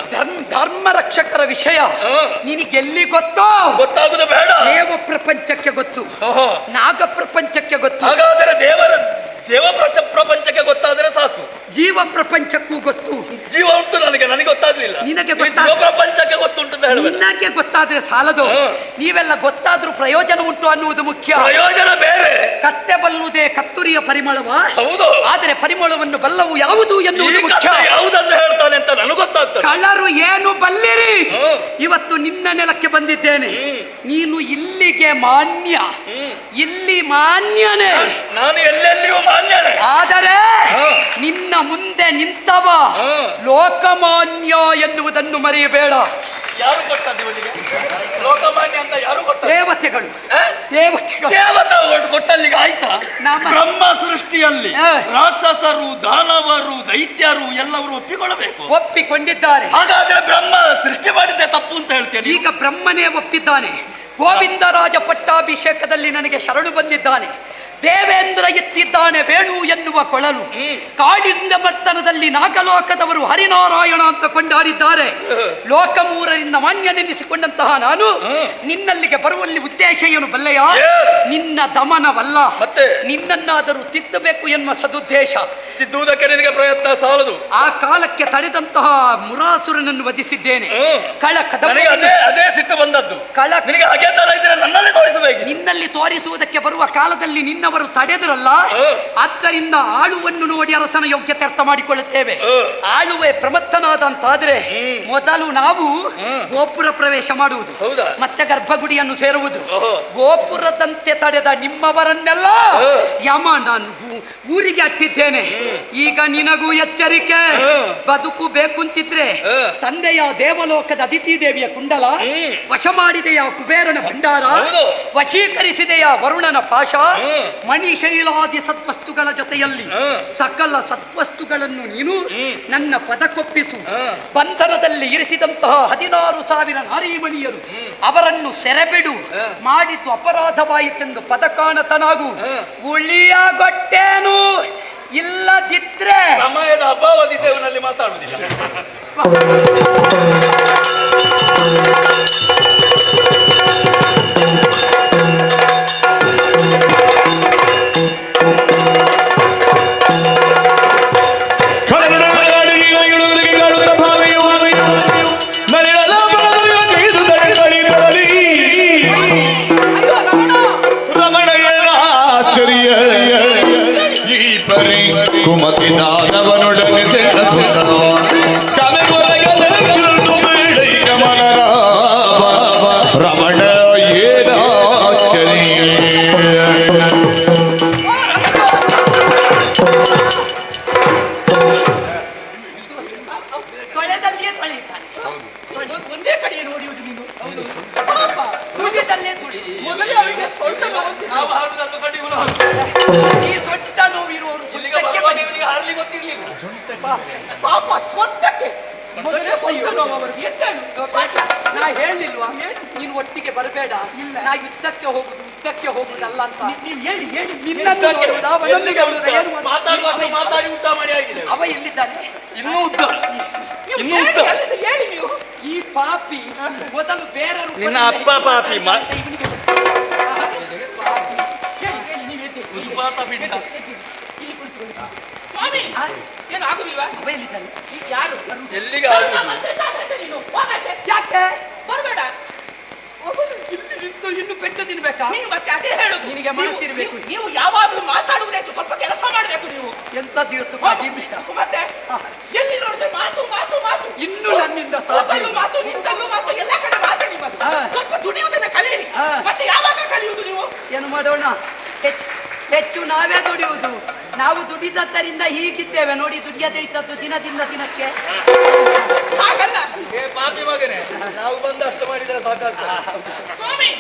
F: ಧರ್ಮ ರಕ್ಷಕರ ವಿಷಯ ನಿನಗೆಲ್ಲಿ ಗೊತ್ತೋ?
B: ಗೊತ್ತಾಗುದು ಬೇಡ.
F: ದೇವ ಪ್ರಪಂಚಕ್ಕೆ ಗೊತ್ತು, ನಾಗ ಪ್ರಪಂಚಕ್ಕೆ ಗೊತ್ತು.
B: ಹಾಗಾದರೆ ದೇವ ಪ್ರಪಂಚಕ್ಕೆ ಗೊತ್ತಾದರೆ ಸಾಕು.
F: ಜೀವ ಪ್ರಪಂಚಕ್ಕೂ ಗೊತ್ತು.
B: ಜೀವ ಉಂಟು ನನಗೆ ಗೊತ್ತಾಗ್ಲಿಲ್ಲ.
F: ನಿನಗೆ
B: ಪ್ರಪಂಚಕ್ಕೆ ಗೊತ್ತುಂಟು.
F: ನಿನಗೆ ಗೊತ್ತಾದ್ರೆ ಸಾಲದು. ನೀವೆಲ್ಲ ಗೊತ್ತಾದ್ರೂ ಪ್ರಯೋಜನ ಉಂಟು ಅನ್ನುವುದು ಮುಖ್ಯ.
B: ಪ್ರಯೋಜನ ಬೇರೆ.
F: ಕತ್ತೆ ಬಲ್ಲುವುದೇ ಕತ್ತುರಿಯ ಪರಿಮಳವ.
B: ಹೌದು.
F: ಆದರೆ ಪರಿಮಳವನ್ನು ಬಲ್ಲವು ಯಾವುದು ಎನ್ನುವುದು ಮುಖ್ಯ.
B: ಯಾವುದನ್ನು ಹೇಳ್ತಾನೆ ಅಂತ ನನಗೆ ಗೊತ್ತಾಗ್ತದೆ.
F: ಕಳ್ಳರು ಏನು ಬಲ್ಲಿರಿ? ಇವತ್ತು ನಿನ್ನ ನೆಲಕ್ಕೆ ಬಂದಿದ್ದೇನೆ. ನೀನು ಇಲ್ಲಿಗೆ ಮಾನ್ಯ, ಇಲ್ಲಿ ಮಾನ್ಯನೇ.
B: ನಾನು ಎಲ್ಲೆಲ್ಲಿಯೂ ಮಾನ್ಯನೇ.
F: ಆದರೆ ನಿನ್ನ ಮುಂದೆ ನಿಂತವ ಲೋಕಮಾನ್ಯ ಎನ್ನುವುದನ್ನು ಮರೆಯಬೇಡ.
B: ಯಾರು ಕೊಟ್ಟದ್ದು ಇವನಿಗೆ ಲೋಕಮಾನ್ಯ ಅಂತ? ಯಾರು ಕೊಟ್ಟ?
F: ದೇವತೆಗಳು.
B: ದೇವತಾ ಕೊಟ್ಟಲ್ಲಿಗೆ ಆಯ್ತಾ? ಬ್ರಹ್ಮ ಸೃಷ್ಟಿಯಲ್ಲಿ ರಾಕ್ಷಸರು, ದಾನವರು, ದೈತ್ಯರು ಎಲ್ಲವರು
F: ಒಪ್ಪಿಕೊಂಡಿದ್ದಾರೆ.
B: ಹಾಗಾದ್ರೆ ಬ್ರಹ್ಮ ಸೃಷ್ಟಿ ಮಾಡಿದ್ದೆ ತಪ್ಪು ಅಂತ ಹೇಳ್ತೇನೆ.
F: ಈಗ ಬ್ರಹ್ಮನೇ ಒಪ್ಪಿದ್ದಾನೆ. ಗೋವಿಂದರಾಜ ಪಟ್ಟಾಭಿಷೇಕದಲ್ಲಿ ನನಗೆ ಶರಣು ಬಂದಿದ್ದಾನೆ. ದೇವೇಂದ್ರ ಎತ್ತಿದ್ದಾನೆ ವೇಣು ಎನ್ನುವ ಕೊಳಲು. ಕಾಳಿಂಗ ಮರ್ತನದಲ್ಲಿ ನಾಗಲೋಕದವರು ಹರಿನಾರಾಯಣ ಅಂತ ಕೊಂಡಾಡಿದ್ದಾರೆ. ಲೋಕ ಮೂರರಿಂದ ಮಾನ್ಯನೆನಿಸಿಕೊಂಡಂತಹ ನಾನು ನಿನ್ನಲ್ಲಿಗೆ ಬರುವಲ್ಲಿ ಉದ್ದೇಶ ಏನು ಬಲ್ಲೆಯ? ನಿನ್ನ ದಮನವಲ್ಲ, ನಿನ್ನನ್ನಾದರೂ ತಿದ್ದಬೇಕು ಎನ್ನುವ ಸದುದ್ದೇಶ.
B: ತಿದ್ದುವುದಕ್ಕೆ ನಿನಗೆ ಪ್ರಯತ್ನ ಸಾಲದು.
F: ಆ ಕಾಲಕ್ಕೆ ತಡೆದಂತಹ ಮುರಾಸುರನನ್ನು ವಧಿಸಿದ್ದೇನೆ.
B: ಅದೇ ಸಿಟ್ಟು ಬಂದದ್ದು.
F: ನಿನ್ನಲ್ಲಿ ತೋರಿಸುವುದಕ್ಕೆ ಬರುವ ಕಾಲದಲ್ಲಿ ನಿನ್ನವರು ತಡೆದ್ರಲ್ಲ, ಆದ್ದರಿಂದ ಆಳುವನ್ನು ನೋಡಿ ಅರಸನ ಯೋಗ್ಯತೆ ಅರ್ಥ ಮಾಡಿಕೊಳ್ಳುತ್ತೇವೆ. ಆಳುವೆ ಪ್ರಮತ್ತನಾದಂತಾದ್ರೆ ಮೊದಲು ನಾವು ಗೋಪುರ ಪ್ರವೇಶ ಮಾಡುವುದು, ಮತ್ತೆ ಗರ್ಭಗುಡಿಯನ್ನು ಸೇರುವುದು. ಗೋಪುರದಂತೆ ತಡೆದ ನಿಮ್ಮವರನ್ನೆಲ್ಲ ಯಮ ನಾನು ಊರಿಗೆ ಅಟ್ಟಿದ್ದೇನೆ. ಈಗ ನಿನಗೂ ಎಚ್ಚರಿಕೆ. ಬದುಕು ಬೇಕುಂತಿದ್ರೆ ತಂದೆಯ ದೇವಲೋಕದ ಅದಿತಿ ದೇವಿಯ ಕುಂಡಲ, ವಶ ಮಾಡಿದೆಯ ಕುಬೇರನ ಭಂಡಾರ, ವಶೀಕರಿಸಿದೆಯ ವರುಣನ ಪಾಶ, ಮಣಿಶೈಲಾದಿ ಸದ್ವಸ್ತುಗಳ ಜೊತೆಯಲ್ಲಿ ಸಕಲ ಸದ್ವಸ್ತುಗಳನ್ನು ನೀನು ನನ್ನ ಪದಕೊಪ್ಪಿಸು. ಬಂಧನದಲ್ಲಿ ಇರಿಸಿದಂತಹ 16,000 ನಾರೀಮಣಿಯರು ಅವರನ್ನು ಸೆರೆಬಿಡು. ಮಾಡಿದ್ದು ಅಪರಾಧವಾಯಿತೆಂದು ಪದಕಾಣತನಾಗು. ಉಳಿಯಗೊಟ್ಟೇನು ಇಲ್ಲದಿದ್ರೆ
B: ಸಮಯದ ಅಭಾವದಿದ್ದೇವನಲ್ಲಿ ಮಾತಾಡುವುದಿಲ್ಲ.
E: ಕುಮತಿದಾನವನೊಡನೆ ಸೆಂಡ ಸುಂದರ ರಮಣ ಏನಾಚರಿ
F: ತೊಳೆದಲ್ಲಿಯೇ ತೊಳೆಯುತ್ತಾನೆ. ಒಂದೇ ಕಡೆ ನೋಡಿಯುವುದು ನೀನು. ತುಳಿದಲ್ಲೇ ತುಳಿ. ಈ ಸೊಟ್ಟ ನೋವಿರುವವರು ನಾ ಹೇಳಿಲ್ವಾ ನೀನು ಒಟ್ಟಿಗೆ ಬರಬೇಡ, ನಾ ಯುದ್ಧಕ್ಕೆ ಹೋಗುದಲ್ಲ ಅಂತ. ಅವ ಎಲ್ಲಿದ್ದಾನೆ?
B: ಇನ್ನೂ ಉದ್ದ.
F: ಈ ಪಾಪಿ ಮೊದಲು ಬೇರೆ
B: ನಿನ್ನ ಅಪ್ಪ ಪಾಪಿ ಎಲ್ಲಿಗೆ
F: ಯಾಕೆ ಬರಬೇಡ? ಇನ್ನು ಪೆಟ್ಟು ತಿನ್ಬೇಕಾ?
D: ಮತ್ತೆ ಅದೇ ಹೇಳುದು.
F: ನಿನಗೆ ಮನಸ್ಸಿರ್ಬೇಕು.
D: ನೀವು ಯಾವಾಗಲೂ ಮಾತಾಡುವುದಕ್ಕೆ ಸ್ವಲ್ಪ ಕೆಲಸ ಮಾಡಬೇಕು. ನೀವು
F: ಎಂತದ್ದು ಇವತ್ತು
D: ಮತ್ತೆ ಎಲ್ಲಿ ನೋಡಿದ್ರೆ ಮಾತು ಮಾತು ಮಾತು.
F: ಇನ್ನು ನನ್ನಿಂದ
D: ಮಾತು, ನಿಂತಲ್ಲೂ ಮಾತು, ಎಲ್ಲ ಕಡೆ ಮಾತೇ ನಿಮ್ಮದು. ಸ್ವಲ್ಪ ದುಡಿಯುವುದನ್ನ ಕಲಿಯಿರಿ. ಮತ್ತೆ ಯಾವಾಗ ಕಲಿಯುವುದು ನೀವು?
F: ಏನು ಮಾಡೋಣ? ಹೆಚ್ಚು ನಾವೇ ದುಡಿಯುವುದು. ನಾವು ದುಡಿದದ್ದರಿಂದ ಹೀಗಿದ್ದೇವೆ ನೋಡಿ, ದುಡಿಯದೇ ಇದ್ದದ್ದು ದಿನದಿಂದ ದಿನಕ್ಕೆ.
D: ಹಾಗಲ್ಲ
B: ಪಾಪಿ ಮಗನೇ, ನಾವು ಬಂದಷ್ಟು ಮಾಡಿದ್ರೆ ಸಾಕಾಗ್ತದೆ.
D: ಸ್ವಾಮಿ,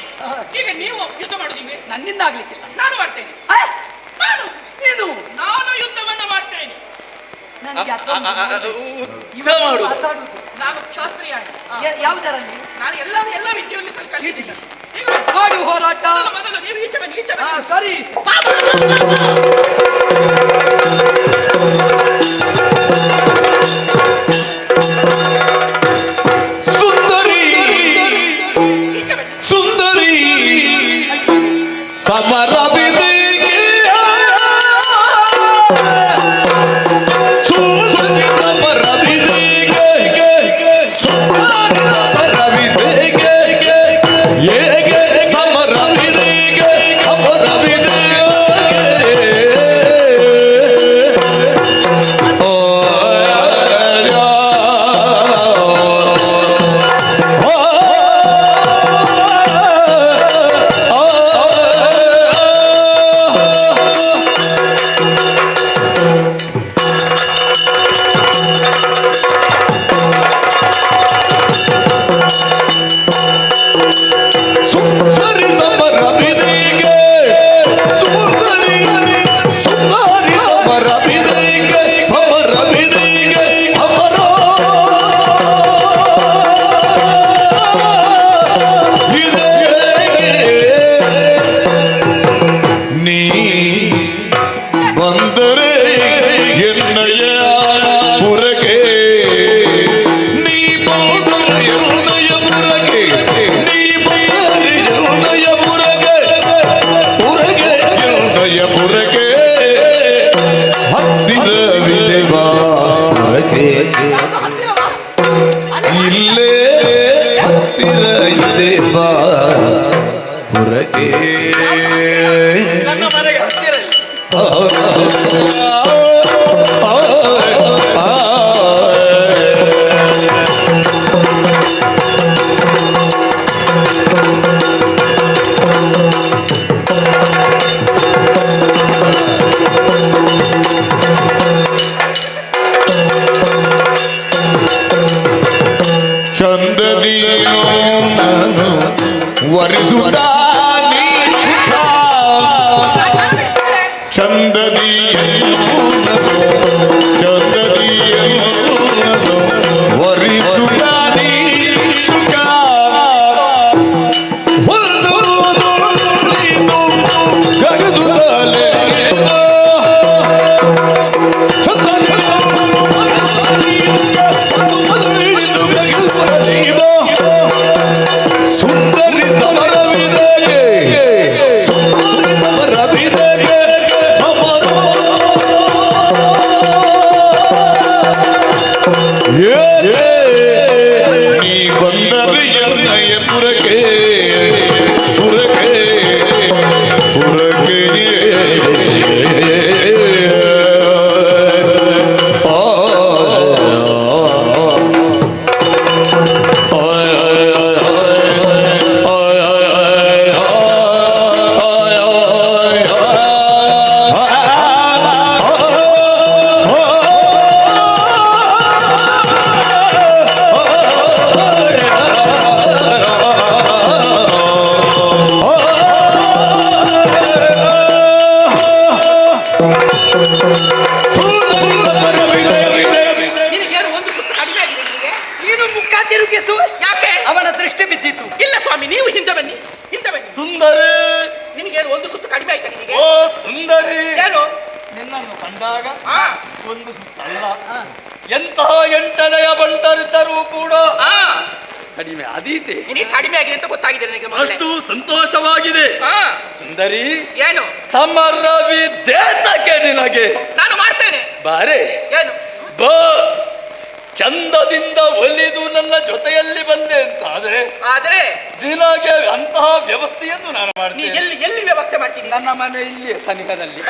D: ಈಗ ನೀವು ಯುದ್ಧ ಮಾಡುದಿವೆ,
F: ನನ್ನಿಂದ ಆಗ್ಲಿಕ್ಕಿಲ್ಲ.
D: ನಾನು ಮಾಡ್ತೇನೆ.
F: ಆ?
D: ನೀನು ನಾನು ಯುದ್ಧವನ್ನ ಮಾಡ್ತೇನೆ.
F: ನನಗೆ ಅದೊಂದು
B: ಯುದ್ಧ ಮಾಡು.
F: ಮಾತಾಡುವುದು.
D: ನಾನು ಕ್ಷಾತ್ರಿಯ.
F: ಯಾವುದರಲ್ಲಿ?
D: ನಾನು ಎಲ್ಲ ವಿದ್ಯೆಯಲ್ಲಿ ಕಲಿತಿದ್ದೀನಿ. ಈಗ
F: ಮಾಡು ಹೋರಾಟ.
D: ಮೊದಲು ನೀವು ಈಚೆ ಬನ್ನಿ, ಈಚೆ
F: ಹಾ,
D: ಬನ್ನಿ.
F: ಸರಿ.
E: ಸುಂದರಿ ಸುಂದರಿ ಸಮರವಿದೆ ಇಲ್ಲೇ ಹತ್ತಿರ ಇದೆ ಬಾ ಹೊರಗೆ.
B: ನನ್ನ ಮನೆಗೆ ಹತ್ತಿರ ಇಲ್ಲ.
E: ಚಂದದಿಯೋ ನಾನು ವರಿಸುತ್ತ ಚಂದದಿಯೋ ವರಿಸುತ್ತ ಗಗಸುತ್ತಲೇ ಸುಂದರಿ ಸಮರವಿದೆ ಸಮರವಿದೆ ಸಮರ ನೀ ಬಂದರೆ ಎನ್ನಯ ಪುರಕ್ಕೆ ಪುರಕ್ಕೆ ಪುರಕ್ಕೆ
D: ನಿನಗೇನು ಒಂದು ಸುತ್ತು ಕಡಿಮೆ ಆಗಿದೆ ನಿನಗೆ?
F: ನೀನು ಮುಖ ತಿರುಗಿಸು.
D: ಯಾಕೆ?
F: ಅವನ ದೃಷ್ಟಿ ಬಿದ್ದಿತ್ತು.
D: ಇಲ್ಲ ಸ್ವಾಮಿ, ನೀವು ಹಿಂದೆ ಬನ್ನಿ, ಹಿಂದೆ ಬನ್ನಿ.
B: ಸುಂದರಿ,
D: ನಿನಗೇನು ಒಂದು ಸುತ್ತು ಕಡಿಮೆ ಆಯ್ತಾ ನಿನಗೆ?
B: ಓ ಸುಂದರಿ,
D: ಏನು?
B: ನಿನ್ನನ್ನು ಕಂಡಾಗ
D: ಆ,
B: ಒಂದು ಸುತ್ತಲ್ಲ, ಎಂತಹ ಎಂಟನೆಯ ಬಂಟರಿದ್ದರೂ ಕೂಡ
D: ಆ,
B: ಕಡಿಮೆ ಆದೀತೆ.
D: ನಿನಗೆ ಕಡಿಮೆ ಆಗಿದೆ ಅಂತ ಗೊತ್ತಾಗಿದೆ ನನಗೆ ಮೊದಲೇ.
B: ಅಷ್ಟು ಸಂತೋಷವಾಗಿದೆ.
D: ಆ,
B: ಸುಂದರಿ,
D: ಏನು?
B: ಸಮರವಿದ್ದೇತಕ್ಕೆ ನಿನಗೆ
D: ನಾನು ಮಾಡ್ತೇನೆ.
B: ಬಾರೆ
D: ಏನು?
B: ಬ ಚಂದದಿಂದ ಒಲಿದು ನನ್ನ ಜೊತೆಯಲ್ಲಿ ಬಂದೆ ಅಂತ ಆದ್ರೆ
D: ಆದ್ರೆ
B: ನಿನಗೆ ಅಂತಹ ವ್ಯವಸ್ಥೆಯನ್ನು ನಾನು
D: ನೀ
B: ಮಾಡ್ತೀನಿ.
D: ಎಲ್ಲಿ ವ್ಯವಸ್ಥೆ ಮಾಡ್ತೀನಿ?
B: ನನ್ನ ಮನೆ ಇಲ್ಲಿ ಸನಿಹದಲ್ಲಿ.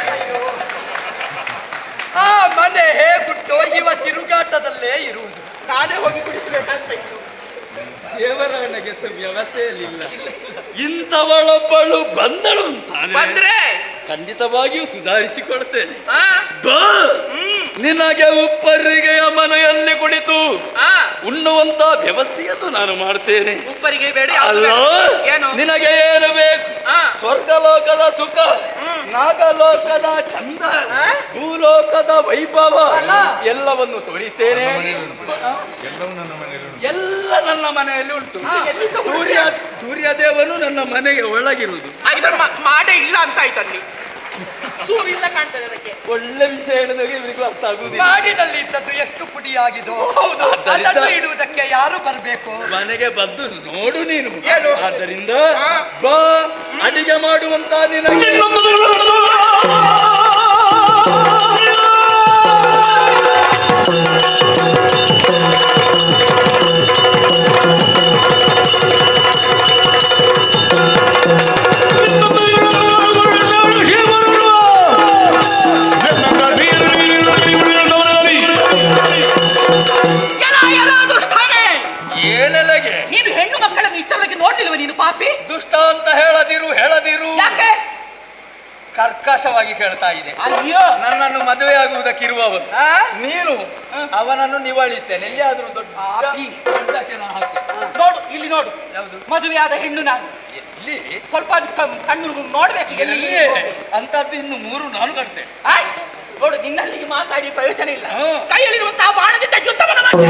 F: ಆ ಮನೆ ಹೇಗುಂಟೋ ಇವ ತಿರುಗಾಟದಲ್ಲೇ ಇರುವುದು.
D: ನಾನೇ ಹೋಗಿ ಕುಡಿಸಬೇಕಂತ ಇತ್ತು.
B: ದೇವರ ನನಗೆ ವ್ಯವಸ್ಥೆಯಲ್ಲಿ ಇಲ್ಲ. ಇಂಥವಳೊಬ್ಬಳು ಬಂದಳು ಅಂತಾದ್ರೆ
D: ಬಂದ್ರೆ
B: ಖಂಡಿತವಾಗಿಯೂ ಸುಧಾರಿಸಿಕೊಳ್ತೇನೆ. ಬಾ, ನಿನಗೆ ಉಪ್ಪರಿಗೆಯ ಮನೆಯಲ್ಲಿ ಕುಳಿತು ಉಣ್ಣುವಂತ ವ್ಯವಸ್ಥೆಯನ್ನು ನಾನು ಮಾಡ್ತೇನೆ.
D: ಉಪ್ಪರಿಗೆ ಬೇಡ,
B: ಅಲ್ಲ,
D: ಏನು
B: ನಿನಗೆ ಏನು ಬೇಕು? ಸ್ವರ್ಗಲೋಕದ ಸುಖ, ನಾಗಲೋಕದ ಚಂದ, ಭೂಲೋಕದ ವೈಭವ ಎಲ್ಲವನ್ನು ತೋರಿಸ್ತೇನೆ. ಎಲ್ಲ ನನ್ನ ಮನೆಯಲ್ಲಿ ಉಂಟು. ಸೂರ್ಯದೇವನು ನನ್ನ ಮನೆಗೆ ಒಳಗಿರುವುದು.
D: ಮಾಡೇ ಇಲ್ಲ ಅಂತ ಆಯ್ತಲ್ಲಿ ಸೂವಿಲ್ಲ ಕಾಣ್ತದೆ. ಅದಕ್ಕೆ
B: ಒಳ್ಳೆ ವಿಷಯ ಹೇಳಿದಾಗ ಇವರಿಗೂ ಅರ್ಥ ಆಗುವುದಿಲ್ಲ.
F: ನಾಡಿನಲ್ಲಿ ಇದ್ದದ್ದು ಎಷ್ಟು ಪುಡಿಯಾಗಿದೋ ಅದನ್ನು ಇಡುವುದಕ್ಕೆ ಯಾರು ಬರಬೇಕು?
B: ಮನೆಗೆ ಬಂದು ನೋಡು ನೀನು. ಆದ್ದರಿಂದ ಬಾ, ಅಡಿಗೆ ಮಾಡುವಂತ ನಿನಗೆ ಏನೆಲೆಗೆ
D: ನೀನು ಹೆಣ್ಣು ಮಕ್ಕಳನ್ನು ಇಷ್ಟವರೆಗೆ ನೋಡ್ಲಿಲ್ವ ನೀನು ಪಾಪಿ?
B: ದುಷ್ಟ ಅಂತ ಹೇಳದಿರು.
D: ಯಾಕೆ
B: ಕರ್ಕಶವಾಗಿ ಕೇಳ್ತಾ ಇದೆ.
D: ಅಯ್ಯೋ,
B: ನನ್ನನ್ನು ಮದುವೆ ಆಗುವುದಕ್ಕಿರುವವನು ನೀನು ಅವನನ್ನು ನಿವಾಳಿಸ್ತೇನೆ. ಎಲ್ಲಿಯಾದ್ರೂ ದೊಡ್ಡ
D: ನೋಡು, ಇಲ್ಲಿ ನೋಡು.
B: ಯಾವುದು?
D: ಮದುವೆಯಾದ ಹೆಣ್ಣು ನಾನು.
B: ಎಲ್ಲಿ?
D: ಸ್ವಲ್ಪ ಕಣ್ಣು ನೋಡ್ಬೇಕು.
B: ಎಲ್ಲಿ ಅಂತದ್ದು ಇನ್ನು 3 ನಾನು ಕಟ್ತೇನೆ.
D: ಆಯ್ತು, ನೋಡು, ನಿನ್ನಲ್ಲಿಗೆ ಮಾತಾಡಿ ಪ್ರಯೋಜನ ಇಲ್ಲ.
B: ಹಾ.
D: ಕೈಯಲ್ಲಿರುವಂತಹ ಬಾಣದಿಂದ ಯುದ್ಧವನ್ನು ಮಾಡ್ತೀನಿ.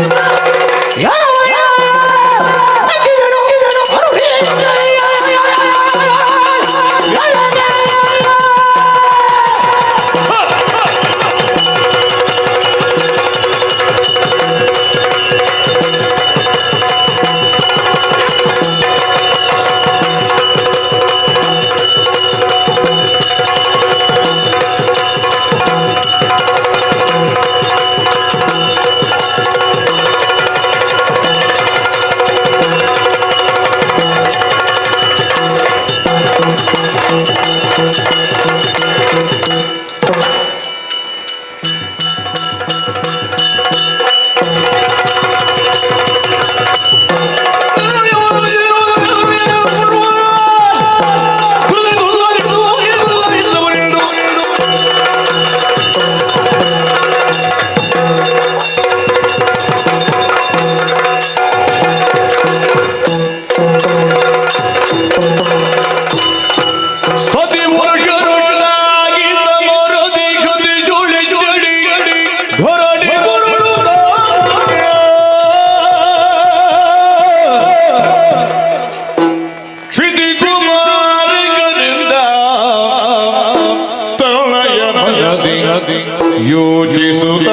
E: ಯೋಜಿಸುತ್ತ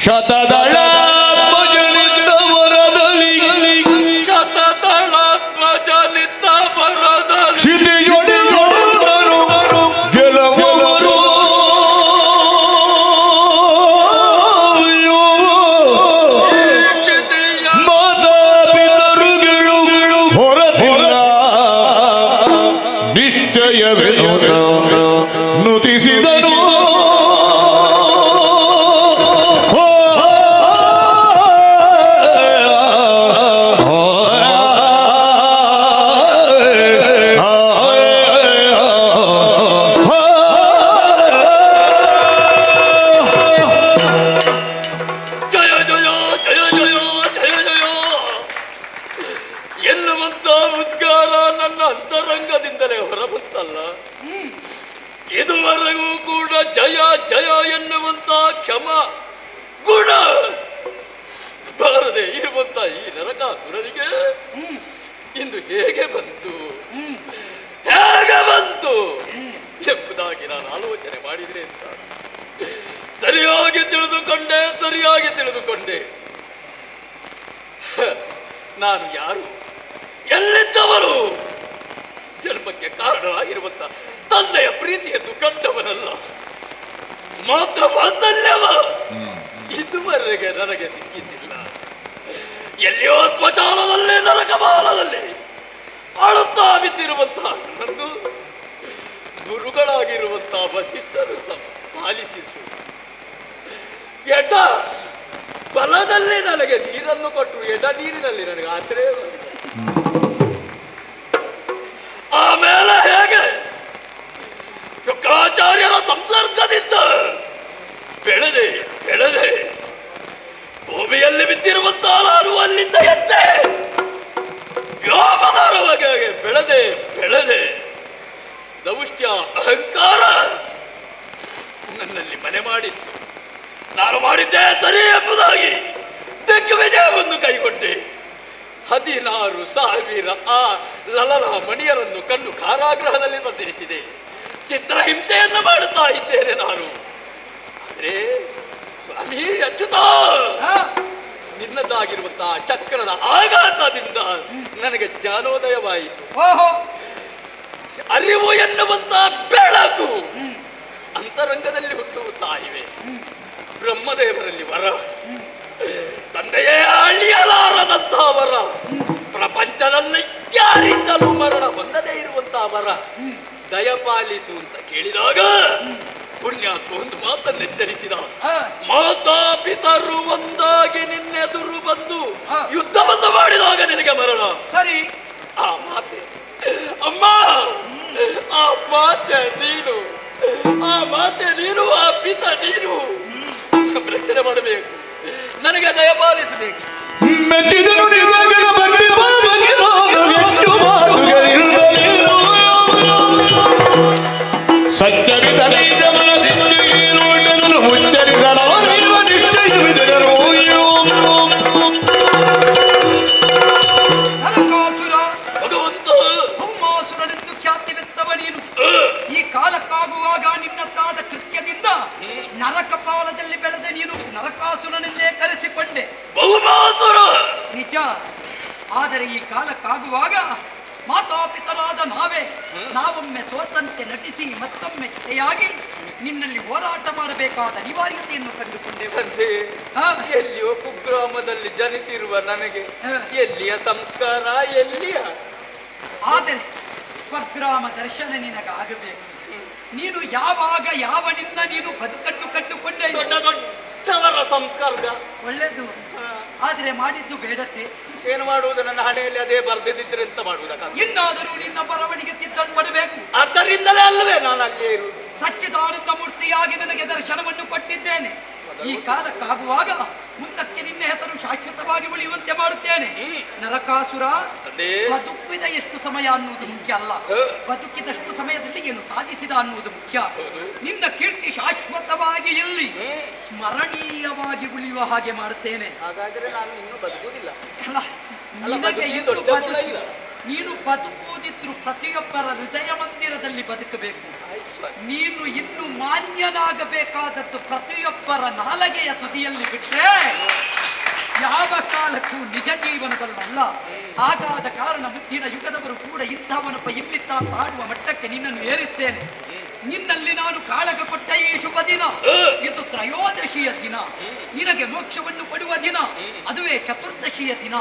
E: ಶತದಳ ಕ್ಷಿತಿಜೊಡೆಯುವರು ಗೆಲುವವರು ಮಾತಾಪಿತರುಗಳು ಹೊರತಿಲ್ಲ ನಿಶ್ಚಯವೇ ನುತಿಸಿದನು.
B: ಎನ್ನುವಂತ ಉದ್ಗಾರ ನನ್ನ ಅಂತರಂಗದಿಂದಲೇ ಹೊರಬಂತಲ್ಲ. ಇದುವರೆಗೂ ಕೂಡ ಜಯ ಜಯ ಎನ್ನುವಂತ ಕ್ಷಮ ಗುಣ ಬಾರದೆ ಇರುವಂತ ಈ ನರಕಾಸುರನಿಗೆ ಇಂದು ಹೇಗೆ ಬಂತು ಎಂಬುದಾಗಿ ನಾನು ಆಲೋಚನೆ ಮಾಡಿದ್ರೆ ಅಂತ ಸರಿಯಾಗಿ ತಿಳಿದುಕೊಂಡೆ. ನಾನು ಯಾರು, ಎಲ್ಲಿದ್ದವರು? ಜನ್ಮಕ್ಕೆ ಕಾರಣವಾಗಿರುವಂತ ತಂದೆಯ ಪ್ರೀತಿಯನ್ನು ಕಂಡವನಲ್ಲ, ಮಾತ್ರ ವಾತ್ಸಲ್ಯವ ಇದುವರೆಗೆ ನನಗೆ ಸಿಕ್ಕಿದ್ದಿಲ್ಲ. ಎಲ್ಲಿಯೋ ಸ್ಮಶಾನದಲ್ಲಿ ನರಕಮಾಲದಲ್ಲಿ ಅಳುತ್ತಾ ಬಿದ್ದಿರುವಂತಹ ನನ್ನನ್ನು ಗುರುಗಳಾಗಿರುವಂತಹ ವಸಿಷ್ಠರು ಸಹ ಪಾಲಿಸಿದ್ರು. ಎಡ ಬಲದಲ್ಲಿ ನನಗೆ ನೀರನ್ನು ಕೊಟ್ಟರು, ಎಡ ನೀರಿನಲ್ಲಿ ನನಗೆ ಆಶ್ರಯವಾಗಿದೆ.
G: 16,000 ಆ ಲಲನ ಮಣಿಯರನ್ನು ಕಂಡು ಕಾರಾಗೃಹದಲ್ಲಿ ಬಂಧಿಸಿದೆ. ಚಿತ್ರಹಿಂಸೆಯನ್ನು ಮಾಡುತ್ತಾ ಇದ್ದೇನೆ ನಾನು. ಆದ್ರೆ ಸ್ವಾಮಿ ಅಚ್ಯುತ, ನಿನ್ನದಾಗಿರುವಂತಹ ಚಕ್ರದ ಆಘಾತದಿಂದ ನನಗೆ ಜ್ಞಾನೋದಯವಾಯಿತು. ಅರಿವು ಎನ್ನುವಂತಹ ಬೆಳಕು ಅಂತರಂಗದಲ್ಲಿ ಹುಟ್ಟುತ್ತಾ ಇವೆ. ಬ್ರಹ್ಮದೇವರಲ್ಲಿ ವರ, ತಂದೆಯೇ ಅಳಿಯಲಾರದಂತಹ ವರ, ಪ್ರಪಂಚದಲ್ಲಿ ಯಾರಿಂದಲೂ ಮರಣ ಹೊಂದದೇ ಇರುವಂತಹ ವರ ದಯಪಾಲಿಸು ಅಂತ ಕೇಳಿದಾಗ ಪುಣ್ಯಾತ್ಮ ಒಂದು ಮಾತನ್ನು ಎಚ್ಚರಿಸಿದ. ಮಾತಾ ಪಿತರು ಒಂದಾಗಿ ನಿನ್ನೆದುರು ಬಂದು ಯುದ್ಧವನ್ನು ಮಾಡಿದಾಗ ನಿನಗೆ ಮರಣ.
F: ಸರಿ,
G: ಆ ಮಾತೆ ಅಮ್ಮ, ಆ ಮಾತೆ ನೀನು, ಆ ಮಾತೆ ನೀನು, ಆ ಪಿತ ನೀನು ಸಂರಕ್ಷಣೆ ಮಾಡಬೇಕು, ನನಗೆ ದಯಪಾಲಿಸಬೇಕು.
E: ಮೆಚ್ಚಿದನು ನಿಜವಿನ ಬಗ್ಗೆ ಬಾಬಗೆ ನಾನು ಹೆಚ್ಚು ಮಾತುಗಳಿರುವುದಿಲ್ಲ. ಸತ್ಯವಿದ ನೈಜ ಮನದಿಂದ ಈರುವುದನ್ನು ಉಚ್ಚರಿಸಲಾರೆಯುವ ನಿಶ್ಚಯವಿದೆಯರು.
F: ನರಕಾಸುರ,
G: ಭಗವಂತ,
F: ಭೌಮಾಸುರನೆಂದು ಖ್ಯಾತಿವೆತ್ತವ ನೀನು. ಈ ಕಾಲಕ್ಕಾಗುವಾಗ ನಿನ್ನತ್ತಾದ ಕೃತ್ಯದಿಂದ ನರಕಪಾಲದಲ್ಲಿ ಬೆಳೆದ ನೀನು ನರಕಾಸುರನೆಂದೇ ಕರೆಸಿಕೊಂಡೆ.
G: ಭೌಮಾಸುರ
F: ನಿಜ. ಆದರೆ ಈ ಕಾಲಕ್ಕಾಗುವಾಗ ಮಾತಾಪಿತರಾದ ನಾವೊಮ್ಮೆ ಸೋತಂತೆ ನಟಿಸಿ ಮತ್ತೊಮ್ಮೆ ಜತೆಯಾಗಿ ನಿನ್ನಲ್ಲಿ ಹೋರಾಟ ಮಾಡಬೇಕಾದ ಅನಿವಾರ್ಯತೆಯನ್ನು ಕಂಡುಕೊಂಡೆವು.
G: ಎಲ್ಲಿಯೋ ಕುಗ್ರಾಮದಲ್ಲಿ ಜನಿಸಿರುವ ನನಗೆ ಎಲ್ಲಿಯ ಸಂಸ್ಕಾರ, ಎಲ್ಲಿಯ?
F: ಆದರೆ ಸ್ವಗ್ರಾಮ ದರ್ಶನ ನಿನಗಾಗಬೇಕು. ನೀನು ಯಾವಾಗ ಯಾವನಿಂದ ನೀನು ಬದುಕನ್ನು ಕಂಡುಕೊಂಡೆ.
G: ದೊಡ್ಡ ದೊಡ್ಡವರ ಸಂಸ್ಕಾರ
F: ಒಳ್ಳೆದು, ಆದರೆ ಮಾಡಿದ್ದು ಬೇಡತೆ.
G: ಏನು ಮಾಡುವುದು? ನನ್ನ ಹಣೆಯಲ್ಲಿ ಅದೇ ಬರ್ದಿದ್ದರೆ ಎಂತ ಮಾಡುವುದಕ್ಕ?
F: ಇನ್ನಾದರೂ ನಿನ್ನ ಬರವಣಿಗೆ ತಿದ್ದನ್ನು ಪಡಬೇಕು.
G: ಆದ್ದರಿಂದಲೇ ಅಲ್ಲವೇ ನಾನು ಅಲ್ಲೇ ಇರುವುದು.
F: ಸಚ್ಚಿದಾನಂದ ಮೂರ್ತಿಯಾಗಿ ನನಗೆ ದರ್ಶನವನ್ನು ಕೊಟ್ಟಿದ್ದೇನೆ. ಈ ಕಾಲಕ್ಕಾಗುವಾಗ ಮುಂದಕ್ಕೆ ನಿನ್ನ ಹೆಸರು ಶಾಶ್ವತವಾಗಿ ಉಳಿಯುವಂತೆ ಮಾಡುತ್ತೇನೆ. ನರಕಾಸುರ, ಬದುಕಿದ ಎಷ್ಟು ಸಮಯ ಅನ್ನುವುದು ಮುಖ್ಯ ಅಲ್ಲ, ಬದುಕಿದಷ್ಟು ಸಮಯದಲ್ಲಿ ಏನು ಸಾಧಿಸಿದ ಅನ್ನುವುದು ಮುಖ್ಯ. ನಿನ್ನ ಕೀರ್ತಿ ಶಾಶ್ವತವಾಗಿ ಎಲ್ಲಿ ಸ್ಮರಣೀಯವಾಗಿ ಉಳಿಯುವ ಹಾಗೆ ಮಾಡುತ್ತೇನೆ.
G: ಹಾಗಾದ್ರೆ ನಾನು ಇನ್ನೂ ಬದುಕುವುದಿಲ್ಲ.
F: ಅಲ್ಲ, ನಿನಗೆ ಇನ್ನು ನೀನು ಬದುಕುವುದಿದ್ರು ಪ್ರತಿಯೊಬ್ಬರ ಹೃದಯ ಮಂದಿರದಲ್ಲಿ ಬದುಕಬೇಕು. ನೀನು ಇನ್ನು ಮಾನ್ಯನಾಗಬೇಕಾದದ್ದು ಪ್ರತಿಯೊಬ್ಬರ ನಾಲಗೆಯ ತುದಿಯಲ್ಲಿ ಬಿಟ್ಟರೆ ಯಾವ ಕಾಲಕ್ಕೂ ನಿಜ ಜೀವನದಲ್ಲ. ಹಾಗಾದ ಕಾರಣ ಮುದ್ದಿನ ಯುಗದವರು ಕೂಡ ಇಂಥವನೊಬ್ಬ ಇಲ್ಲಿತ್ತ ಆಡುವ ಮಟ್ಟಕ್ಕೆ ನಿನ್ನನ್ನು ಏರಿಸ್ತೇನೆ. ನಿನ್ನಲ್ಲಿ ನಾನು ಕಾಳಗ ಕೊಟ್ಟ ಈ ಶುಭ ದಿನ ಇದು ತ್ರಯೋದಶಿಯ ದಿನ, ನಿನಗೆ ಮೋಕ್ಷವನ್ನು ಕೊಡುವ ದಿನ. ಅದುವೇ ಚತುರ್ದಶಿಯ ದಿನ,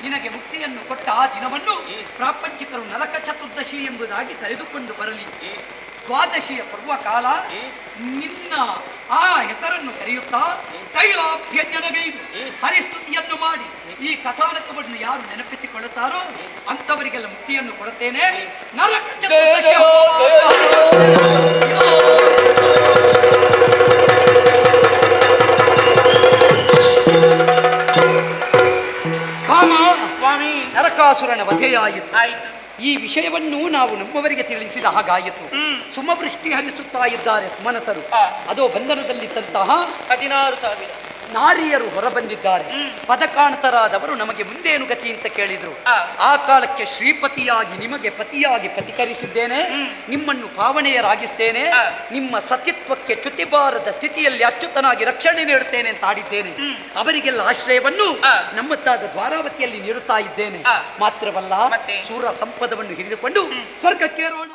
F: ನಿನಗೆ ಮುಕ್ತಿಯನ್ನು ಕೊಟ್ಟ ಆ ದಿನವನ್ನು ಪ್ರಾಪಂಚಿಕರು ನರಕ ಚತುರ್ದಶಿ ಎಂಬುದಾಗಿ ಕರೆದುಕೊಂಡು ಬರಲಿ. ದ್ವಾದಶಿಯ ಪರ್ವಕಾಲ ನಿನ್ನ ಆ ಹೆಸರನ್ನು ಕರೆಯುತ್ತಾ ಕೈಲಾಭ್ಯಜ್ಞನಗೈದು ಹರಿಸ್ತುತಿಯನ್ನು ಮಾಡಿ ಈ ಕಥಾನಕವನ್ನು ಯಾರು ನೆನಪಿಸಿಕೊಳ್ಳುತ್ತಾರೋ ಅಂಥವರಿಗೆಲ್ಲ ಮುಕ್ತಿಯನ್ನು ಕೊಡುತ್ತೇನೆ. ನರಕ ಚತುರ್ದಶಿ
D: ಸ್ವಾಮಿ,
F: ನರಕಾಸುರನ ವಧೆಯಾಯಿತು.
D: ಆಯಿತು.
F: ಈ ವಿಷಯವನ್ನು ನಾವು ನಮ್ಮವರಿಗೆ ತಿಳಿಸಿದ ಹಾಗಾಯಿತು. ಸುಮವೃಷ್ಟಿ ಹರಿಸುತ್ತಾ ಇದ್ದಾರೆ ಸುಮನಸರು. ಅದೋ ಬಂಧನದಲ್ಲಿದ್ದಂತಹ
D: 16,000
F: ನಾರಿಯರು ಹೊರಬಂದಿದ್ದಾರೆ. ಪದಕಾಣತರಾದವರು ನಮಗೆ ಮುಂದೇನು ಗತಿ ಅಂತ ಕೇಳಿದ್ರು. ಆ ಕಾಲಕ್ಕೆ ಶ್ರೀಪತಿಯಾಗಿ ನಿಮಗೆ ಪತಿಯಾಗಿ ಪ್ರತಿಕರಿಸಿದ್ದೇನೆ, ನಿಮ್ಮನ್ನು ಪಾವನೆಯರಾಗಿಸ್ತೇನೆ, ನಿಮ್ಮ ಸತಿತ್ವಕ್ಕೆ ಚ್ಯುತಿಬಾರದ ಸ್ಥಿತಿಯಲ್ಲಿ ಅಚ್ಯುತನಾಗಿ ರಕ್ಷಣೆ ನೀಡುತ್ತೇನೆ ಅಂತ ಆಡಿದ್ದೇನೆ. ಅವರಿಗೆಲ್ಲ ಆಶ್ರಯವನ್ನು ನಮ್ಮತ್ತಾದ ದ್ವಾರಾವತಿಯಲ್ಲಿ ನೀಡುತ್ತಾ ಇದ್ದೇನೆ. ಮಾತ್ರವಲ್ಲ, ಸೂರ ಸಂಪದವನ್ನು ಹಿಡಿದುಕೊಂಡು ಸ್ವರ್ಗಕ್ಕೇರೋಣ.